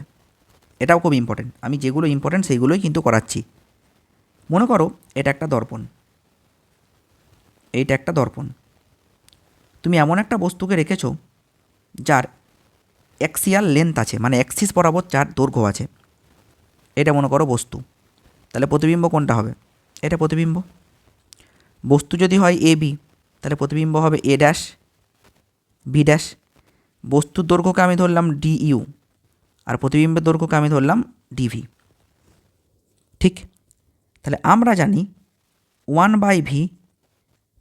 এটাও খুব ইম্পর্টেন্ট, আমি যেগুলো ইম্পর্টেন্ট সেইগুলোই কিন্তু করাচ্ছি। মনে করো এটা একটা দর্পণ, এইটা একটা দর্পণ, তুমি এমন একটা বস্তুকে রেখেছ যার অ্যাক্সিয়াল লেন্থ আছে, মানে অ্যাক্সিস বরাবর যার দৈর্ঘ্য আছে, এটা মনে করো বস্তু, তাহলে প্রতিবিম্ব কোনটা হবে? এটা প্রতিবিম্ব। বস্তু যদি হয় এ বি তাহলে প্রতিবিম্ব হবে এ ড্যাশ বি ড্যাশ। বস্তুর দৈর্ঘ্যকে আমি ধরলাম ডি ইউ আর প্রতিবিম্বের দৈর্ঘ্যকে আমি ধরলাম ডিভি, ঠিক। তাহলে আমরা জানি 1/v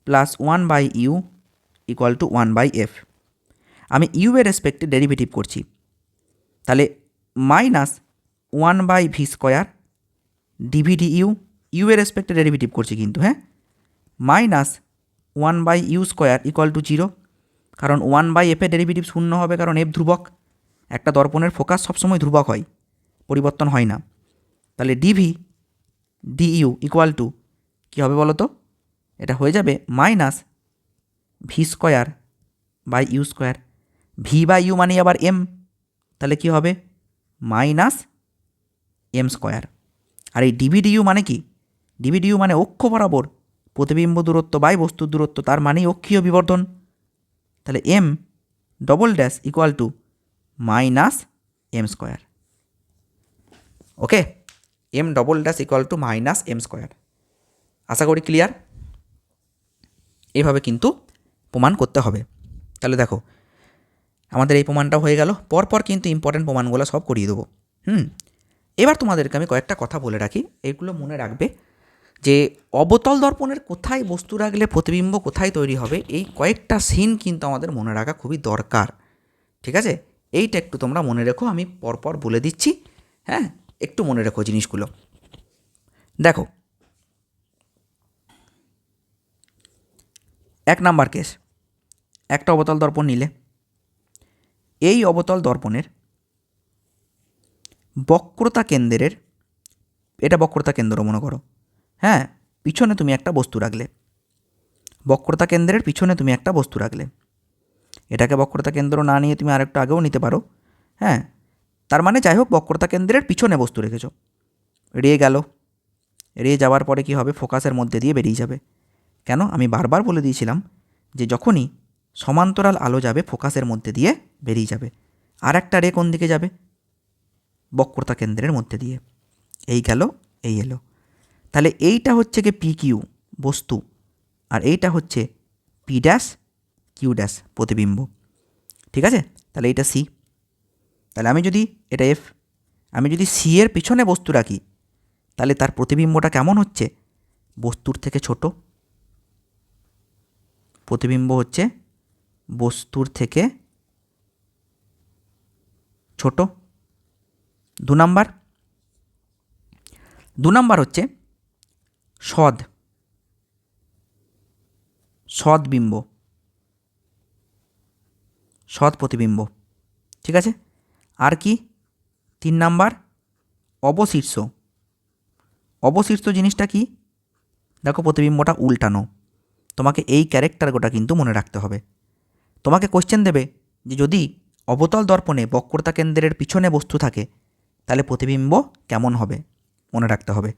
plus 1/u equal to 1/f। আমি ইউ এর রেসপেক্টে ডেরিভেটিভ করছি, তাহলে minus 1/v square DV D U এর রেসপেক্টে ডেরিভেটিভ করছি কিন্তু, হ্যাঁ, minus 1/u square equal to 0, কারণ 1/f এর ডেরিভেটিভ শূন্য হবে, কারণ f ধ্রুবক। একটা দর্পণের ফোকাস সবসময় ধ্রুবক হয়, পরিবর্তন হয় না। তাহলে ডিভি ডিইউ ইকুয়াল টু কী হবে বলো তো? এটা হয়ে যাবে minus V square by U square. V by U মানে আবার এম, তাহলে কি হবে? Minus M square. আর এই ডিভিডিইউ মানে কি? ডিভিডিইউ মানে অক্ষ বরাবর প্রতিবিম্ব দূরত্ব বাই বস্তুর দূরত্ব, তার মানেই অক্ষীয় বিবর্ধন। তাহলে M double dash equal to minus M square. Okay, M double dash equal to minus M square. আশা করি ক্লিয়ার। এভাবে কিন্তু প্রমাণ করতে হবে। তাহলে দেখো আমাদের এই প্রমাণটাও হয়ে গেল। পরপর কিন্তু ইম্পর্টেন্ট প্রমাণগুলো সব করিয়ে দেবো। এবার তোমাদেরকে আমি কয়েকটা কথা বলে রাখি, এগুলো মনে রাখবে যে অবতল দর্পণের কোথায় বস্তু রাখলে প্রতিবিম্ব কোথায় তৈরি হবে, এই কয়েকটা সিন কিন্তু আমাদের মনে রাখা খুবই দরকার। ঠিক আছে, এইটা একটু তোমরা মনে রেখো, আমি পরপর বলে দিচ্ছি। হ্যাঁ, একটু মনে রেখো জিনিসগুলো। দেখো, 1 নাম্বার কেস, একটা অবতল দর্পণ নিলে, এই অবতল দর্পণের বক্রতা কেন্দ্রের, এটা বক্রতা কেন্দ্র মনে করো, হ্যাঁ, পিছনে তুমি একটা বস্তু রাখলে, বক্রতা কেন্দ্রের পিছনে তুমি একটা বস্তু রাখলে। এটাকে বক্রতা কেন্দ্র না নিয়ে তুমি আরেকটু আগেও নিতে পারো। হ্যাঁ, তার মানে যাই হোক বক্রতা কেন্দ্রের পিছনে বস্তু রেখেছো। রে গেল, রে যাওয়ার পরে কি হবে? ফোকাসের মধ্যে দিয়ে বেরিয়ে যাবে। কেন? আমি বারবার বলে দিয়েছিলাম যে যখনই সমান্তরাল আলো যাবে ফোকাসের মধ্যে দিয়ে বেরিয়ে যাবে। আর একটা রে কোন দিকে যাবে? বক্রতা কেন্দ্রের মধ্যে দিয়ে। এই গেল, এই এলো। তাহলে এইটা হচ্ছে কি পি কিউ বস্তু, আর এইটা হচ্ছে পি ড্যাশ কিউ ড্যাশ প্রতিবিম্ব। ঠিক আছে, তাহলে এইটা সি। তাহলে আমি যদি এটা এফ, আমি যদি সি এর পিছনে বস্তু রাখি, তাহলে তার প্রতিবিম্বটা কেমন হচ্ছে? বস্তুর থেকে ছোট। প্রতিবিম্ব হচ্ছে বস্তুর থেকে ছোট। 2 নাম্বার হচ্ছে সদ্বিম্ব, সৎ প্রতিবিম্ব। ঠিক আছে, আর কি? 3 নাম্বার অবশীর্ষ। অবশীর্ষ জিনিসটা কি? দেখো প্রতিবিম্বটা উল্টানো। তোমাকে এই ক্যারেক্টারটা কিন্তু মনে রাখতে হবে। তোমাকে কোশ্চেন দেবে যে যদি অবতল দর্পণে বক্রতা কেন্দ্রের পিছনে বস্তু থাকে তাহলে প্রতিবিম্ব কেমন হবে, মনে রাখতে হবে।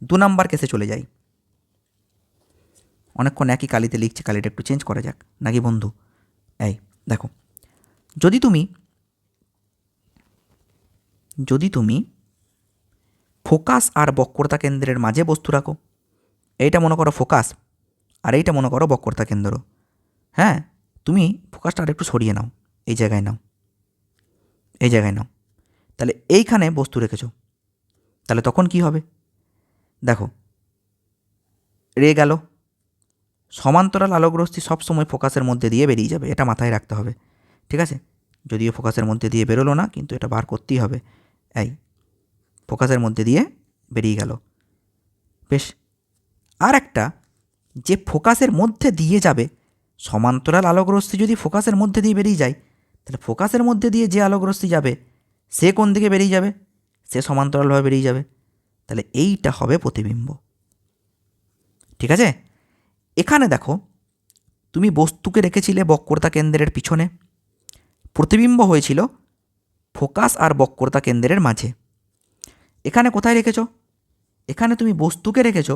2 নাম্বার কেসে চলে যাই। অনেকক্ষণ একই কালিতে লিখছে, কালিটা একটু চেঞ্জ করা যাক নাকি বন্ধু? এই দেখো, যদি তুমি ফোকাস আর বক্রতা কেন্দ্রের মাঝে বস্তু রাখো, এইটা মনে করো ফোকাস আর এইটা মনে করো বক্রতা কেন্দ্র। হ্যাঁ, তুমি ফোকাসটা আর একটু সরিয়ে নাও, এই জায়গায় নাও, এই জায়গায় নাও। তাহলে এইখানে বস্তু রেখেছো, তাহলে তখন কি হবে? দেখো, রে গেল, সমান্তরাল আলোকরশ্মি সবসময় ফোকাসের মধ্যে দিয়ে বেরিয়ে যাবে, এটা মাথায় রাখতে হবে। ঠিক আছে, যদিও ফোকাসের মধ্যে দিয়ে বেরোলো না, কিন্তু এটা বার করতেই হবে। এই ফোকাসের মধ্যে দিয়ে বেরিয়ে গেল, বেশ। আর একটা, যে ফোকাসের মধ্যে দিয়ে যাবে, সমান্তরাল আলোকরশ্মি যদি ফোকাসের মধ্যে দিয়ে বেরিয়ে যায়, তাহলে ফোকাসের মধ্যে দিয়ে যে আলোকরশ্মি যাবে সে কোন দিকে বেরিয়ে যাবে? সে সমান্তরালভাবে বেরিয়ে যাবে। তাহলে এইটা হবে প্রতিবিম্ব। ঠিক আছে, এখানে দেখো তুমি বস্তুকে রেখেছিলে বক্রতা কেন্দ্রের পিছনে, প্রতিবিম্ব হয়েছিল ফোকাস আর বক্রতা কেন্দ্রের মাঝে। এখানে কোথায় রেখেছো? এখানে তুমি বস্তুকে রেখেছো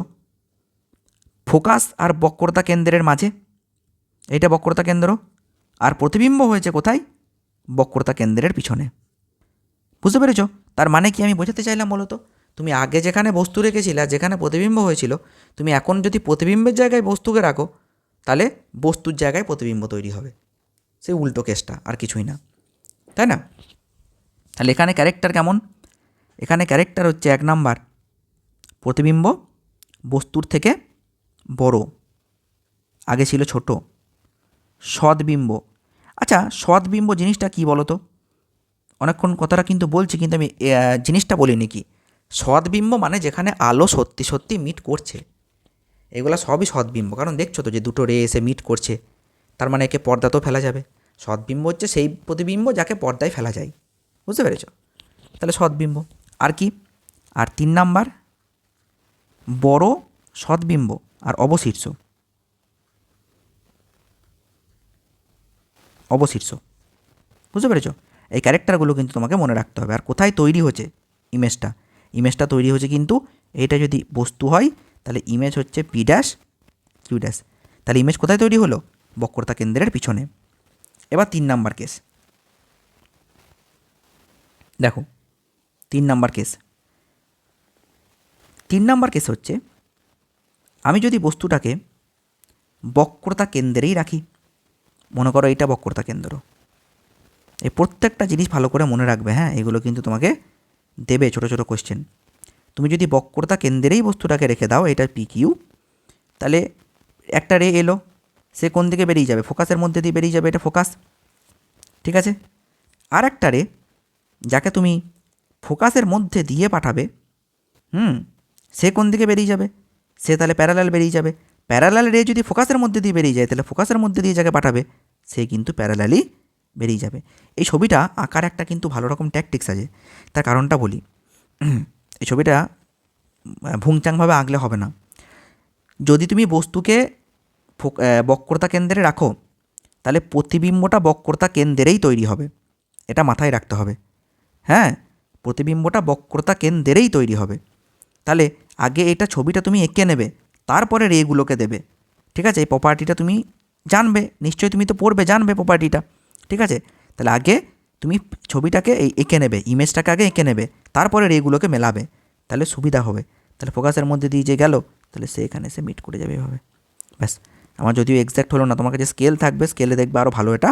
ফোকাস আর বক্রতা কেন্দ্রের মাঝে, এইটা বক্রতা কেন্দ্র, আর প্রতিবিম্ব হয়েছে কোথায়? বক্রতা কেন্দ্রের পিছনে। বুঝতে পেরেছো? তার মানে কি আমি বোঝাতে চাইলাম বলো তো? তুমি আগে যেখানে বস্তু রেখেছিলে আর যেখানে প্রতিবিম্ব হয়েছিল, তুমি এখন যদি প্রতিবিম্বের জায়গায় বস্তুকে রাখো তাহলে বস্তুর জায়গায় প্রতিবিম্ব তৈরি হবে। সেই উল্টো কেসটা, আর কিছুই না, তাই না? তাহলে এখানে ক্যারেক্টার কেমন? এখানে ক্যারেক্টার হচ্ছে 1 নাম্বার প্রতিবিম্ব বস্তুর থেকে বড়, আগে ছিল ছোট। সদ্বিম্ব, আচ্ছা সদ্বিম্ব জিনিসটা কি বলো তো? অনেকক্ষণ কথাটা কিন্তু বলছি, কিন্তু আমি জিনিসটা বলিনি কি। সদ্বিম্ব মানে যেখানে আলো সত্যি সত্যি মিট করছে, এগুলো সবই সদ্বিম্ব। কারণ দেখছো তো যে দুটো রে এসে মিট করছে, তার মানে একে পর্দাতেও ফেলা যাবে। সৎবিম্ব হচ্ছে সেই প্রতিবিম্ব যাকে পর্দায় ফেলা যায়, বুঝতে পেরেছ? তাহলে সৎবিম্ব। আর কি? আর 3 নাম্বার বড় সৎবিম্ব আর অবশীর্ষ। অবশীর্ষ, বুঝতে পেরেছ? এই ক্যারেক্টারগুলো কিন্তু তোমাকে মনে রাখতে হবে। আর কোথায় তৈরি হচ্ছে ইমেজটা? ইমেজটা তৈরি হচ্ছে কিন্তু এইটা যদি বস্তু হয় তাহলে ইমেজ হচ্ছে পি ড্যাশ কিউ ড্যাশ। তাহলে ইমেজ কোথায় তৈরি হলো? বক্রতা কেন্দ্রের পিছনে। এবার 3 নাম্বার কেস দেখো। 3 নাম্বার কেস 3 নাম্বার কেস হচ্ছে আমি যদি বস্তুটাকে বক্রতা কেন্দ্রেই রাখি, মনে করো এইটা বক্রতা কেন্দ্র। এই প্রত্যেকটা জিনিস ভালো করে মনে রাখবে, হ্যাঁ, এগুলো কিন্তু তোমাকে দেবে ছোটো ছোটো কোশ্চেন। তুমি যদি বক্রতা কেন্দ্রেই বস্তুটাকে রেখে দাও, এটা পি কিউ, তাহলে একটা রে এলো, সে কোন দিকে বেরিয়ে যাবে? ফোকাসের মধ্যে দিয়ে বেরিয়ে যাবে, এটা ফোকাস, ঠিক আছে? আর একটা রে যাকে তুমি ফোকাসের মধ্যে দিয়ে পাঠাবে, সে কোন দিকে বেরিয়ে যাবে? সে তাহলে প্যারালাল বেরিয়ে যাবে। প্যারালাল রে যদি ফোকাসের মধ্যে দিয়ে বেরিয়ে যায়, তাহলে ফোকাসের মধ্যে দিয়ে যাকে পাঠাবে সে কিন্তু প্যারালালই বেরিয়ে যাবে। এই ছবিটা আঁকার একটা কিন্তু ভালো রকম ট্যাকটিক্স আছে, তার কারণটা বলি। এই ছবিটা ভুংচাংভাবে আঁকলে হবে না। যদি তুমি বস্তুকে বক্রতা কেন্দ্রে রাখো, তাহলে প্রতিবিম্বটা বক্রতা কেন্দ্রেই তৈরি হবে, এটা মাথায় রাখতে হবে। হ্যাঁ, প্রতিবিম্বটা বক্রতা কেন্দ্রেই তৈরি হবে। তাহলে আগে এটা ছবিটা তুমি এঁকে নেবে, তারপরে রেগুলোকে দেবে, ঠিক আছে? এই প্রপার্টিটা তুমি জানবে নিশ্চয়ই, তুমি তো পড়বে, জানবে প্রপার্টিটা, ঠিক আছে? তাহলে আগে তুমি ছবিটাকে এঁকে নেবে, ইমেজটাকে আগে এঁকে নেবে, তারপরে রেগুলোকে মেলাবে, তাহলে সুবিধা হবে। তাহলে ফোকাসের মধ্যে দিয়ে যে গেল, তাহলে সে এখানে সে মিট করে যাবে এভাবে। ব্যাস, আমার যদিও এক্স্যাক্ট হলো না, তোমার কাছে স্কেল থাকবে, স্কেলে দেখবে আরও ভালো এটা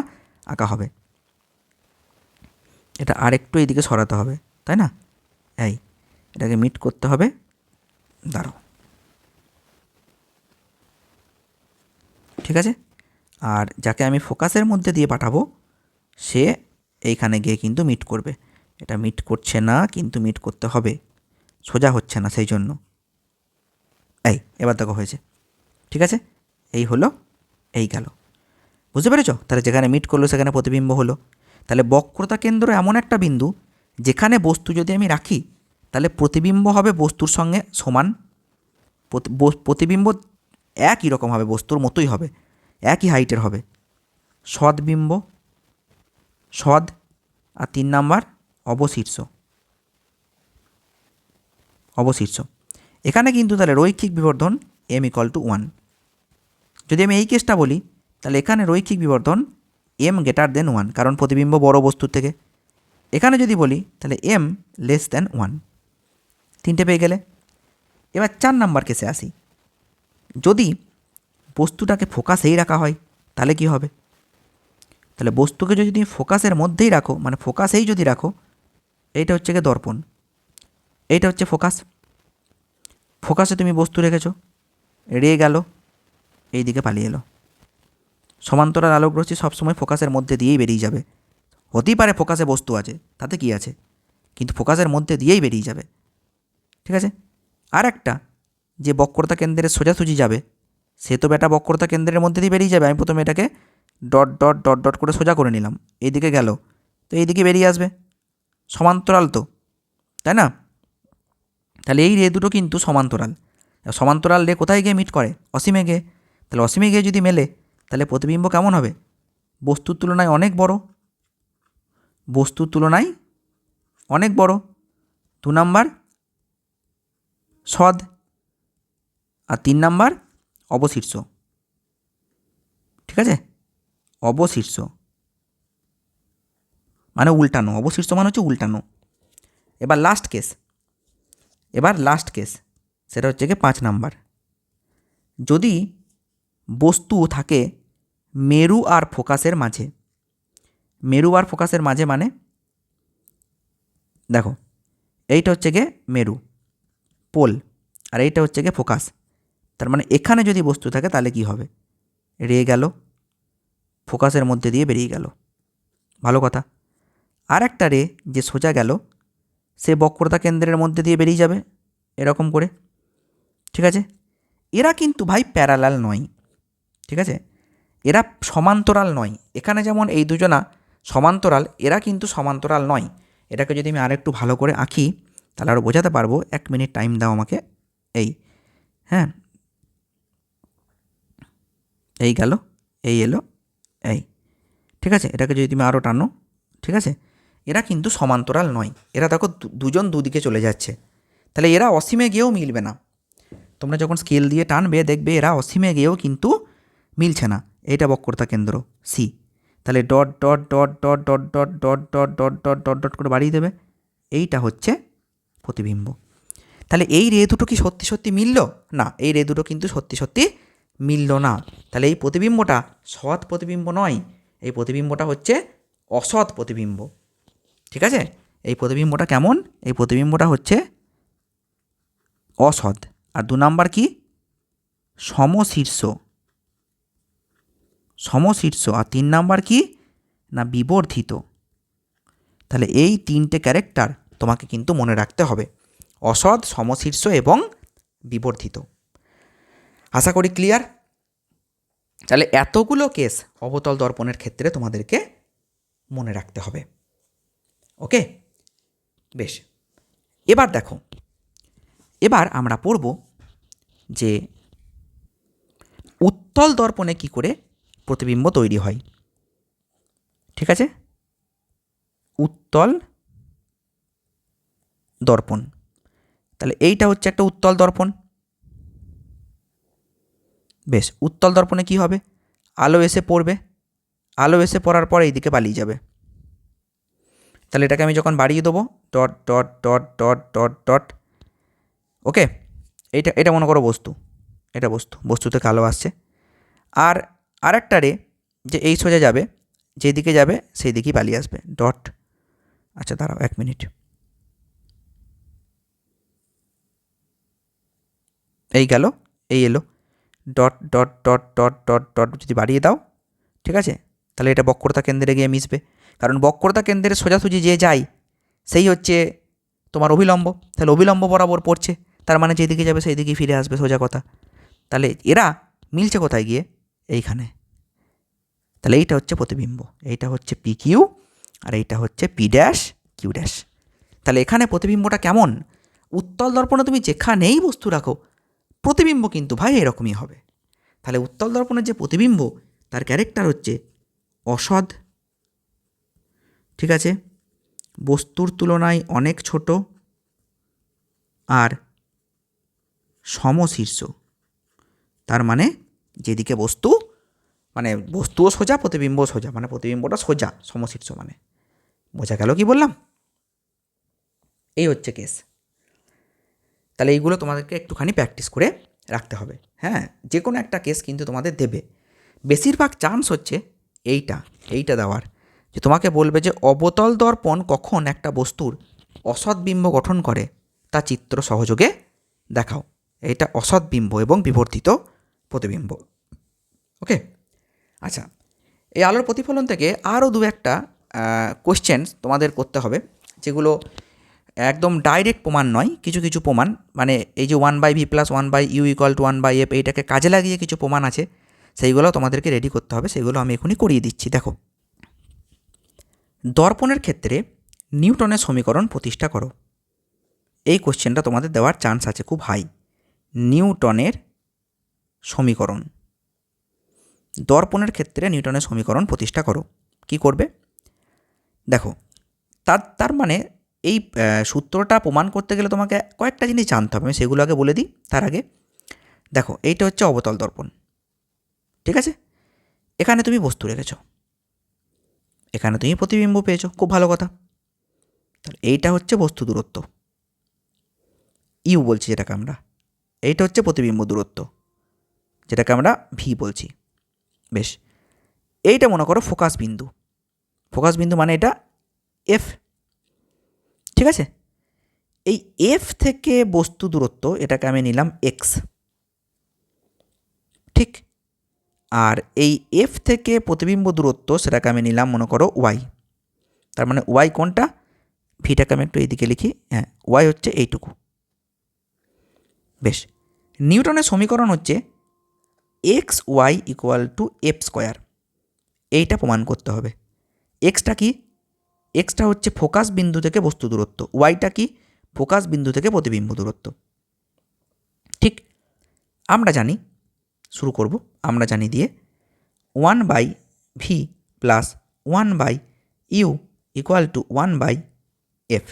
আঁকা হবে। এটা আরেকটু এইদিকে সরাতে হবে, তাই না? এই এটাকে মিট করতে হবে। দাঁড়াও, ঠিক আছে? আর যাকে আমি ফোকাসের মধ্যে দিয়ে পাঠাবো সে এইখানে গিয়ে কিন্তু মিট করবে। এটা মিট করছে না, কিন্তু মিট করতে হবে, সোজা হচ্ছে না, সেই জন্য। এই এবার দেখো হয়েছে, ঠিক আছে? এই হলো, এই গেল, বুঝতে পেরেছ? তাহলে যেখানে মিট করলো সেখানে প্রতিবিম্ব হলো। তাহলে বক্রতা কেন্দ্র এমন একটা বিন্দু যেখানে বস্তু যদি আমি রাখি, তাহলে প্রতিবিম্ব হবে বস্তুর সঙ্গে সমান। প্রতিবিম্ব একই রকম হবে, বস্তুর মতোই হবে, একই হাইটের হবে। সদ্বিম্ব, সদ। আর 3 নাম্বার অবশীর্ষ। অবশীর্ষ এখানে কিন্তু তাহলে রৈখিক বিবর্ধন m=1। যদি আমি এই কেসটা বলি, তাহলে এখানে রৈখিক বিবর্ধন m>1, কারণ প্রতিবিম্ব বড় বস্তুর থেকে। এখানে যদি বলি তাহলে m<1। 3টে পেয়ে গেলে। এবার 4 নাম্বার কেসে আসি। যদি বস্তুটাকে ফোকাসেই রাখা হয় তাহলে কি হবে? তাহলে বস্তুকে যদি তুমি ফোকাসের মধ্যেই রাখো, মানে ফোকাসেই যদি রাখো, এইটা হচ্ছে গিয়ে দর্পণ, এইটা হচ্ছে ফোকাস। ফোকাসে তুমি বস্তু রেখেছো, রে গেল, এই দিকে পালিয়ে এলো। সমান্তরাল আলোকরশ্মি সবসময় ফোকাসের মধ্যে দিয়েই বেরিয়ে যাবে। হতেই পারে ফোকাসে বস্তু আছে, তাতে কি আছে, কিন্তু ফোকাসের মধ্যে দিয়েই বেরিয়ে যাবে, ঠিক আছে? আর একটা যে বক্রতা কেন্দ্রের সোজাসুজি যাবে, সে তো বেটা বক্রতা কেন্দ্রের মধ্যে দিয়ে বেরিয়ে যাবে। আমি প্রথমে এটাকে ডট ডট ডট ডট করে সোজা করে নিলাম, এইদিকে গেল, তো এইদিকে বেরিয়ে আসবে, সমান্তরাল তো, তাই না? তাহলে এই রে দুটো কিন্তু সমান্তরাল। সমান্তরাল রে কোথায় গিয়ে মিট করে? অসীমে গিয়ে। তাহলে অসীমে গিয়ে যদি মেলে, তাহলে প্রতিবিম্ব কেমন হবে? বস্তুর তুলনায় অনেক বড়, বস্তুর তুলনায় অনেক বড়। 2 নাম্বার সদ। আর 3 নাম্বার অবশীর্ষ, ঠিক আছে? অবশীর্ষ মানে উল্টানো, অবশীর্ষ মানে হচ্ছে উল্টানো। এবার লাস্ট কেস, সেটা হচ্ছে কি 5 নাম্বার। যদি বস্তু থাকে মেরু আর ফোকাসের মাঝে, মেরু আর ফোকাসের মাঝে মানে দেখো, এইটা হচ্ছে গিয়ে মেরু পোল, আর এইটা হচ্ছে গিয়ে ফোকাস। তার মানে এখানে যদি বস্তু থাকে তাহলে কি হবে? রে গেল, ফোকাসের মধ্যে দিয়ে বেরিয়ে গেল, ভালো কথা। আর একটা রে যে সোজা গেল, সে বক্রতা কেন্দ্রের মধ্যে দিয়ে বেরিয়ে যাবে এরকম করে, ঠিক আছে? এরা কিন্তু ভাই প্যারালাল নয়, ঠিক আছে? এরা সমান্তরাল নয়। এখানে যেমন এই দুজনা সমান্তরাল, এরা কিন্তু সমান্তরাল নয়। এটাকে যদি আমি আরেকটু ভালো করে আঁকি তাহলে আরও বোঝাতে পারবো। 1 মিনিট টাইম দাও আমাকে। এই, হ্যাঁ, এই গেল, এই এলো, এই, ঠিক আছে। এটাকে যদি তুমি আরও টানো, ঠিক আছে, এরা কিন্তু সমান্তরাল নয়। এরা দেখো দুজন দুদিকে চলে যাচ্ছে, তাহলে এরা অসীমে গিয়েও মিলবে না। তোমরা যখন স্কেল দিয়ে টানবে দেখবে এরা অসীমে গিয়েও কিন্তু মিলছে না। এইটা বক্রতা কেন্দ্র সি, তাহলে dot dot dot dot dot dot dot dot dot dot dot dot করে বাড়িয়ে দেবে। এইটা হচ্ছে প্রতিবিম্ব। তাহলে এই রে দুটো কি সত্যি সত্যি মিলল? না, এই রে দুটো কিন্তু সত্যি সত্যি মিলল না। তাহলে এই প্রতিবিম্বটা সৎ প্রতিবিম্ব নয়, এই প্রতিবিম্বটা হচ্ছে অসৎ প্রতিবিম্ব। ঠিক আছে, এই প্রতিবিম্বটা কেমন? এই প্রতিবিম্বটা হচ্ছে অসৎ। আর 2 নাম্বার কি? সমশীর্ষ, সমশীর্ষ। আর 3 নাম্বার কি না বিবর্ধিত। তাহলে এই 3টে ক্যারেক্টার তোমাকে কিন্তু মনে রাখতে হবে, অসৎ, সমশীর্ষ এবং বিবর্ধিত। আশা করি ক্লিয়ার। তাহলে এতগুলো কেস অবতল দর্পণের ক্ষেত্রে তোমাদেরকে মনে রাখতে হবে। ওকে, বেশ। এবার দেখো, এবার আমরা পড়ব যে উত্তল দর্পণে কি করে প্রতিবিম্ব তৈরি হয়। ঠিক আছে, উত্তল দর্পণ। তাহলে এইটা হচ্ছে একটা উত্তল দর্পণ। বেশ, উত্তল দর্পণে কি হবে? আলো এসে পড়বে, আলো এসে পড়ার পর এইদিকে পালিয়ে যাবে। তাহলে এটাকে আমি যখন বাড়িয়ে দেবো dot dot dot dot dot dot, okay, এটা মনে করো বস্তু, এটা বস্তু, বস্তু থেকে আলো আসছে। আর আরেকটা রে যে এই সোজা যাবে, যেদিকে যাবে সেই দিকেই পালিয়ে আসবে, ডট। আচ্ছা দাঁড়াও 1 মিনিট, এই গেল, এই এলো, dot dot dot dot dot dot যদি বাড়িয়ে দাও, ঠিক আছে, তাহলে এটা বক্রতা কেন্দ্রে গিয়ে মিশবে। কারণ বক্রতা কেন্দ্রের সোজাসুজি যে যায় সেই হচ্ছে তোমার অভিলম্ব, তাহলে অভিলম্ব বরাবর পড়ছে, তার মানে যেদিকে যাবে সেই দিকেই ফিরে আসবে, সোজা কথা। তাহলে এরা মিলছে কোথায় গিয়ে? এইখানে। তাহলে এইটা হচ্ছে প্রতিবিম্ব, এইটা হচ্ছে পি কিউ আর এইটা হচ্ছে পি ড্যাশ কিউ ড্যাশ। তাহলে এখানে প্রতিবিম্বটা কেমন? উত্তল দর্পণে তুমি যেখানেই বস্তু রাখো প্রতিবিম্ব কিন্তু ভাই এরকমই হবে। তাহলে উত্তল দর্পণের যে প্রতিবিম্ব তার ক্যারেক্টার হচ্ছে অসৎ, ঠিক আছে, বস্তুর তুলনায় অনেক ছোট আর সমশীর্ষ। তার মানে যেদিকে বস্তু, মানে বস্তুও সোজা প্রতিবিম্বও সোজা, মানে প্রতিবিম্বটা সোজা, সমশীর্ষ মানে। বোঝা গেল কি বললাম? এই হচ্ছে কেস। তাহলে এইগুলো তোমাদেরকে একটুখানি প্র্যাকটিস করে রাখতে হবে। হ্যাঁ, যে কোনো একটা কেস কিন্তু তোমাদের দেবে। বেশিরভাগ চান্স হচ্ছে এইটা দেওয়ার, যে তোমাকে বলবে যে অবতল দর্পণ কখন একটা বস্তুর অসৎ বিম্ব গঠন করে তা চিত্র সহযোগে দেখাও। এটা অসৎ বিম্ব এবং বিবর্ধিত প্রতিবিম্ব। ওকে, আচ্ছা, এই আলোর প্রতিফলন থেকে আরও 2-একটা কোশ্চেন তোমাদের করতে হবে, যেগুলো একদম ডাইরেক্ট প্রমাণ নয়, কিছু কিছু প্রমাণ, মানে এই যে 1/v + 1/u = 1/f, এইটাকে কাজে লাগিয়ে কিছু প্রমাণ আছে, সেইগুলো তোমাদেরকে রেডি করতে হবে। সেগুলো আমি এখনই করিয়ে দিচ্ছি। দেখো, দর্পণের ক্ষেত্রে নিউটনের সমীকরণ প্রতিষ্ঠা করো। এই কোশ্চেনটা তোমাদের দেওয়ার চান্স আছে খুব হাই। নিউটনের সমীকরণ, দর্পণের ক্ষেত্রে নিউটনের সমীকরণ প্রতিষ্ঠা করো। কি করবে দেখো, তার মানে এই সূত্রটা প্রমাণ করতে গেলে তোমাকে কয়েকটা জিনিস জানতে হবে, আমি সেগুলো আগে বলে দিই। তার আগে দেখো, এইটা হচ্ছে অবতল দর্পণ, ঠিক আছে। এখানে তুমি বস্তু রেখেছ, এখানে তুমি প্রতিবিম্ব পেয়েছো, খুব ভালো কথা। তাহলে এইটা হচ্ছে বস্তু দূরত্ব, ইউ বলছি যেটাকে আমরা। এইটা হচ্ছে প্রতিবিম্ব দূরত্ব, যেটাকে আমরা ভি বলছি। বেশ, এইটা মনে করো ফোকাস বিন্দু, ফোকাস বিন্দু মানে এটা এফ, ঠিক আছে। এই এফ থেকে বস্তু দূরত্ব এটাকে আমি নিলাম এক্স, ঠিক। আর এই এফ থেকে প্রতিবিম্ব দূরত্ব সেটাকে আমি নিলাম মনে করো ওয়াই। তার মানে ওয়াই কোনটা? ভিটাকে আমি একটু এইদিকে লিখি, হ্যাঁ, ওয়াই হচ্ছে এইটুকু। বেশ, নিউটনের সমীকরণ হচ্ছে X Y equal to F square, এইটা প্রমাণ করতে হবে। এক্সটা কি? এক্সটা হচ্ছে ফোকাস বিন্দু থেকে বস্তু দূরত্ব, ওয়াইটা কি? ফোকাস বিন্দু থেকে প্রতিবিম্ব দূরত্ব। ঠিক আমরা জানি, শুরু করব, আমরা জানি দিয়ে 1/v plus 1/u equal to 1/f।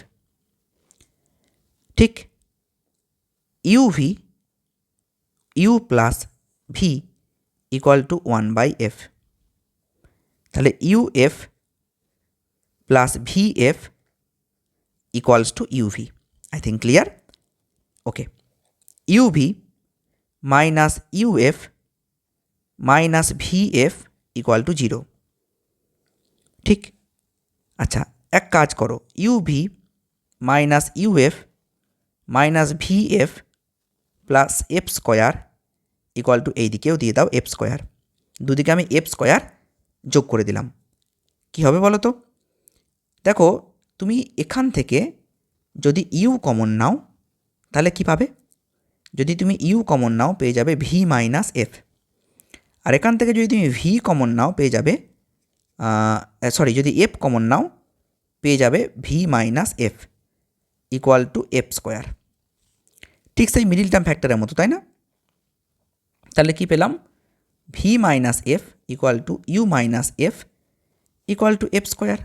ঠিক u plus v equal to 1/f। তাহলে uf plus vf equals to uv। I think clear? Okay, uv minus uf minus vf equal to 0। ঠিক, আচ্ছা এক কাজ করো, uv minus uf minus vf plus F square equal to এই দিকেও দিয়ে দাও এফ স্কোয়ার। দুদিকে আমি এফ স্কোয়ার যোগ করে দিলাম। কি হবে বলো তো? দেখো, তুমি এখান থেকে যদি ইউ কমন নাও তাহলে কি পাবে? যদি তুমি ইউ কমন নাও পেয়ে যাবে ভি মাইনাস এফ। আর এখান থেকে যদি তুমি ভি কমন নাও পেয়ে যাবে, যদি এফ কমন নাও পেয়ে যাবে V minus F equal to F square. ঠিক সেই মিডিল টার্ম ফ্যাক্টরের মতো, তাই না? তাহলে কি পেলাম? V minus F equal to U minus F equal to F square.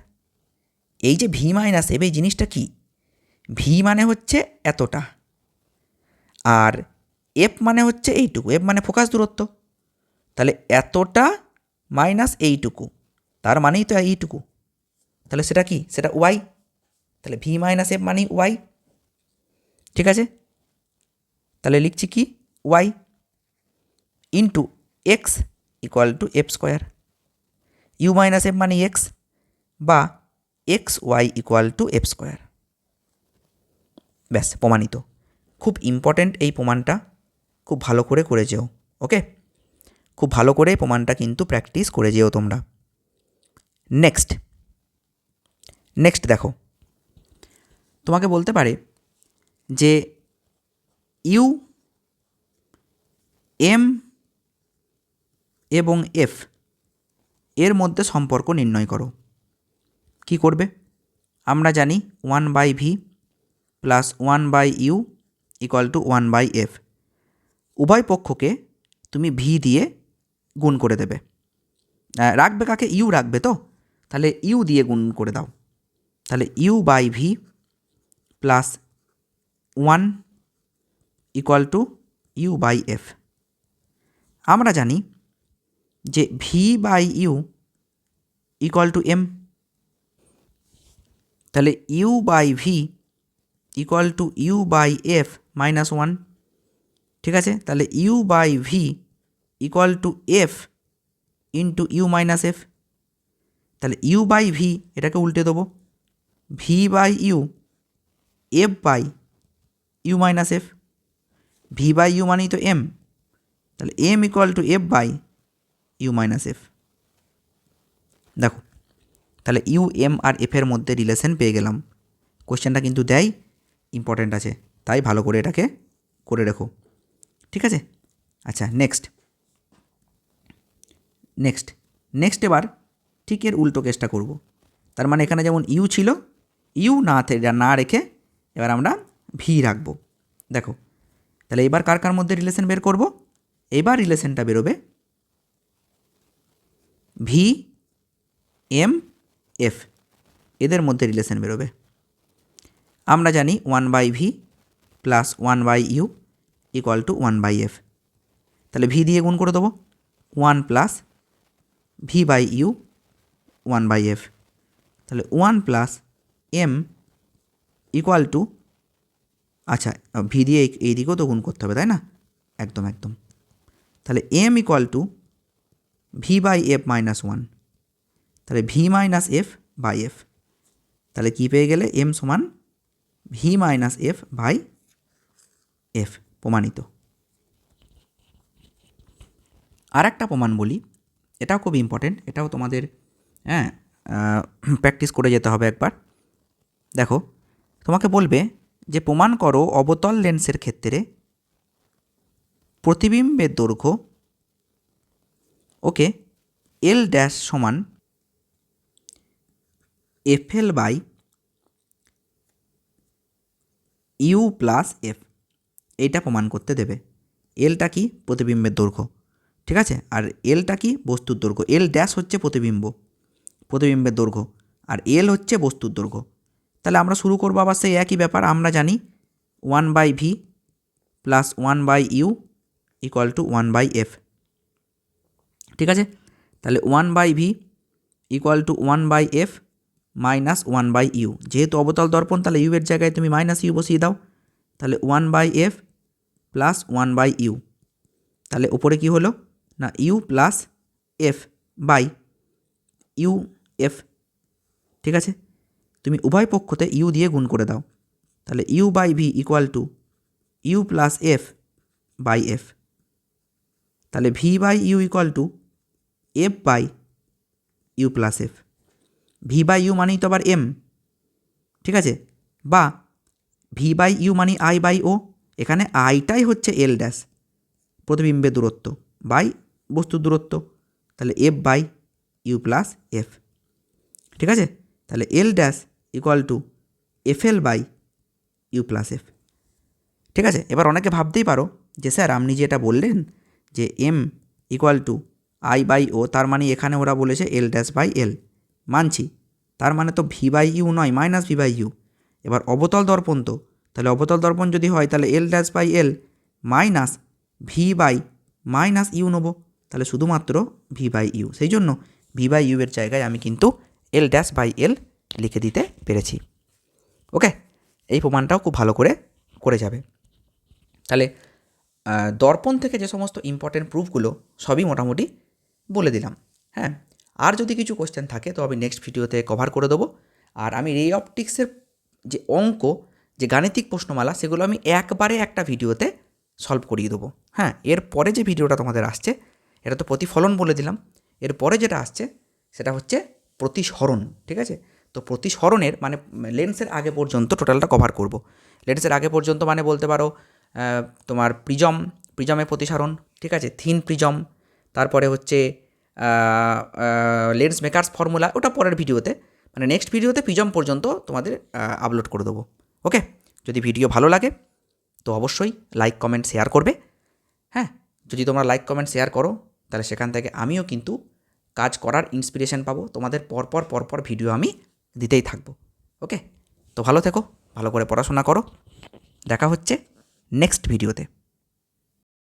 এই যে ভি মাইনাস এফ, এই জিনিসটা কি? ভি মানে হচ্ছে এতটা, আর এফ মানে হচ্ছে এইটুকু, এফ মানে ফোকাস দূরত্ব। তাহলে এতটা মাইনাস এইটুকু, তার মানেই তো এইটুকু। তাহলে সেটা কি? সেটা ওয়াই। তাহলে ভি মাইনাস এফ মানেই ওয়াই। ঠিক আছে, তাহলে লিখছি কি? Y into X equal to F square. U minus F মানে এক্স, বা X Y equal to F square. ব্যাস, প্রমাণিত। খুব ইম্পর্ট্যান্ট এই প্রমাণটা, খুব ভালো করে করে যেও। ওকে, খুব ভালো করে প্রমাণটা কিন্তু প্র্যাকটিস করে যেও তোমরা। নেক্সট দেখো, তোমাকে বলতে পারে যে ইউ, এম এবং এফ এর মধ্যে সম্পর্ক নির্ণয় করো। কি করবে? আমরা জানি 1/v plus 1/u equal to 1/f। উভয় পক্ষকে তুমি ভি দিয়ে গুণ করে দেবে। রাখবে কাকে? ইউ রাখবে তো, তাহলে ইউ দিয়ে গুণ করে দাও। তাহলে u/v plus 1 equal to u/f। আমরা জানি যে v/u ইকুয়াল টু m। তাহলে u/v equal two u/f minus 1। ঠিক আছে, তাহলে u/v equal to f into U minus F. তাহলে u/v এটাকে উল্টে দেবো, v/u f/u minus F. v/u মানেই তো m, তাহলে m equal to f/u minus F. দেখো, তাহলে ইউ, এম আর এফের মধ্যে রিলেশন পেয়ে গেলাম। কোশ্চেনটা কিন্তু দেয়, ইম্পর্ট্যান্ট আছে, তাই ভালো করে এটাকে করে রেখো। ঠিক আছে, আচ্ছা নেক্সট এবার ঠিক এর উল্টো কেসটা করব। তার মানে এখানে যেমন ইউ ছিল, ইউ না রেখে এবার আমরা ভি রাখবো। দেখো, তাহলে এবার কার কার মধ্যে রিলেশন বের করব? এবার রিলেশনটা বেরোবে ভি, এম, এফ এদের মধ্যে রিলেশন বেরোবে। আমরা জানি 1/v plus 1/u equal to 1/f। তাহলে ভি দিয়ে গুণ করে দেবো, 1 প্লাস v/u 1/f। তাহলে 1 প্লাস m ইকুয়াল টু, আচ্ছা ভি দিয়ে এই দিকেও তো গুণ করতে হবে, তাই না? একদম। তাহলে m equal to v/f minus 1। তাহলে v minus F by F. তাহলে কী পেয়ে গেলে? m সমান v minus F by F. প্রমাণিত। আর একটা প্রমাণ বলি, এটাও খুব ইম্পর্টেন্ট, এটাও তোমাদের প্র্যাকটিস করে যেতে হবে একবার। দেখো, তোমাকে বলবে যে প্রমাণ করো অবতল লেন্সের ক্ষেত্রে প্রতিবিম্বের দৈর্ঘ্য ওকে এল ড্যাশ সমান FL by U plus F, এইটা প্রমাণ করতে দেবে। এলটা কি? প্রতিবিম্বের দৈর্ঘ্য, ঠিক আছে। আর এলটা কি? বস্তুর দৈর্ঘ্য। এল ড্যাশ হচ্ছে প্রতিবিম্বের দৈর্ঘ্য, আর এল হচ্ছে বস্তুর দৈর্ঘ্য। তাহলে আমরা শুরু করবো আবার সেই একই ব্যাপার। আমরা জানি 1/v plus 1/u equal to 1/f, ঠিক আছে। তাহলে 1/v equal to 1/f minus 1/u, যেহেতু অবতল দর্পণ তাহলে ইউ এর জায়গায় তুমি মাইনাস ইউ বসিয়ে দাও। তাহলে 1/f প্লাস 1/u, তাহলে ওপরে কি হলো না U plus F by U F, ঠিক আছে। তুমি উভয় পক্ষতে ইউ দিয়ে গুণ করে দাও, তাহলে U by V equal to U plus F by F. তাহলে V by U equal to F by U plus F. V by U মানেই তো আবার এম, ঠিক আছে, বা ভি বাই ইউ মানে আই বাই ও। এখানে আইটাই হচ্ছে এল ড্যাশ, প্রতিবিম্বের দূরত্ব বাই বস্তুর দূরত্ব, তাহলে F by U plus F, ঠিক আছে। তাহলে L dash equal to F L by U plus F, ঠিক আছে। এবার অনেকে ভাবতেই পারো যে স্যার আপনি যে এটা বললেন যে M equal to I by O, তার মানে এখানে ওরা বলেছে এল ড্যাশ বাই এল, মানছি। তার মানে তো ভি বাই ইউ নয়, মাইনাস ভি বাই ইউ। এবার অবতল দর্পণ তো, তাহলে অবতল দর্পণ যদি হয় তাহলে L dash by L minus V by minus U নেবো, তাহলে শুধুমাত্র ভি বাই ইউ। সেই জন্য ভি বাই ইউ এর জায়গায় আমি কিন্তু এল ড্যাশ বাই এল লিখে দিতে পেরেছি। ওকে, এই প্রমাণটাও খুব ভালো করে যাবে। তাহলে দর্পণ থেকে যে সমস্ত ইম্পর্টেন্ট প্রুফগুলো সবই মোটামুটি বলে দিলাম। হ্যাঁ, আর যদি কিছু কোশ্চেন থাকে তো আমি নেক্সট ভিডিওতে কভার করে দেবো। আর আমি রে অপটিক্সের যে অঙ্ক, যে গাণিতিক প্রশ্নমালা, সেগুলো আমি একবারে একটা ভিডিওতে সলভ করিয়ে দেবো। হ্যাঁ, এরপরে যে ভিডিওটা তোমাদের আসছে, এটা তো প্রতিফলন বলে দিলাম, এরপরে যেটা আসছে সেটা হচ্ছে প্রতিসরণ, ঠিক আছে। তো প্রতিসরণের মানে লেন্সের আগে পর্যন্ত টোটালটা কভার করব। লেন্সের আগে পর্যন্ত মানে বলতে পারো তোমার প্রিজমের প্রতিসরণ, ঠিক আছে, থিন প্রিজম, তারপরে হচ্ছে লেন্স মেকার্স ফর্মুলা, ওটা পরের ভিডিওতে, মানে নেক্সট ভিডিওতে প্রিজম পর্যন্ত তোমাদের আপলোড করে দেবো। ওকে, যদি ভিডিও ভালো লাগে তো অবশ্যই লাইক কমেন্ট শেয়ার করবে। হ্যাঁ, যদি তোমরা লাইক কমেন্ট শেয়ার করো তাহলে সেখান থেকে আমিও কিন্তু কাজ করার ইন্সপিরেশন পাবো। তোমাদের পরপর ভিডিও আমি দিতেই থাকবো। ওকে, তো ভালো থেকো, ভালো করে পড়াশোনা করো, দেখা হচ্ছে নেক্সট ভিডিওতে।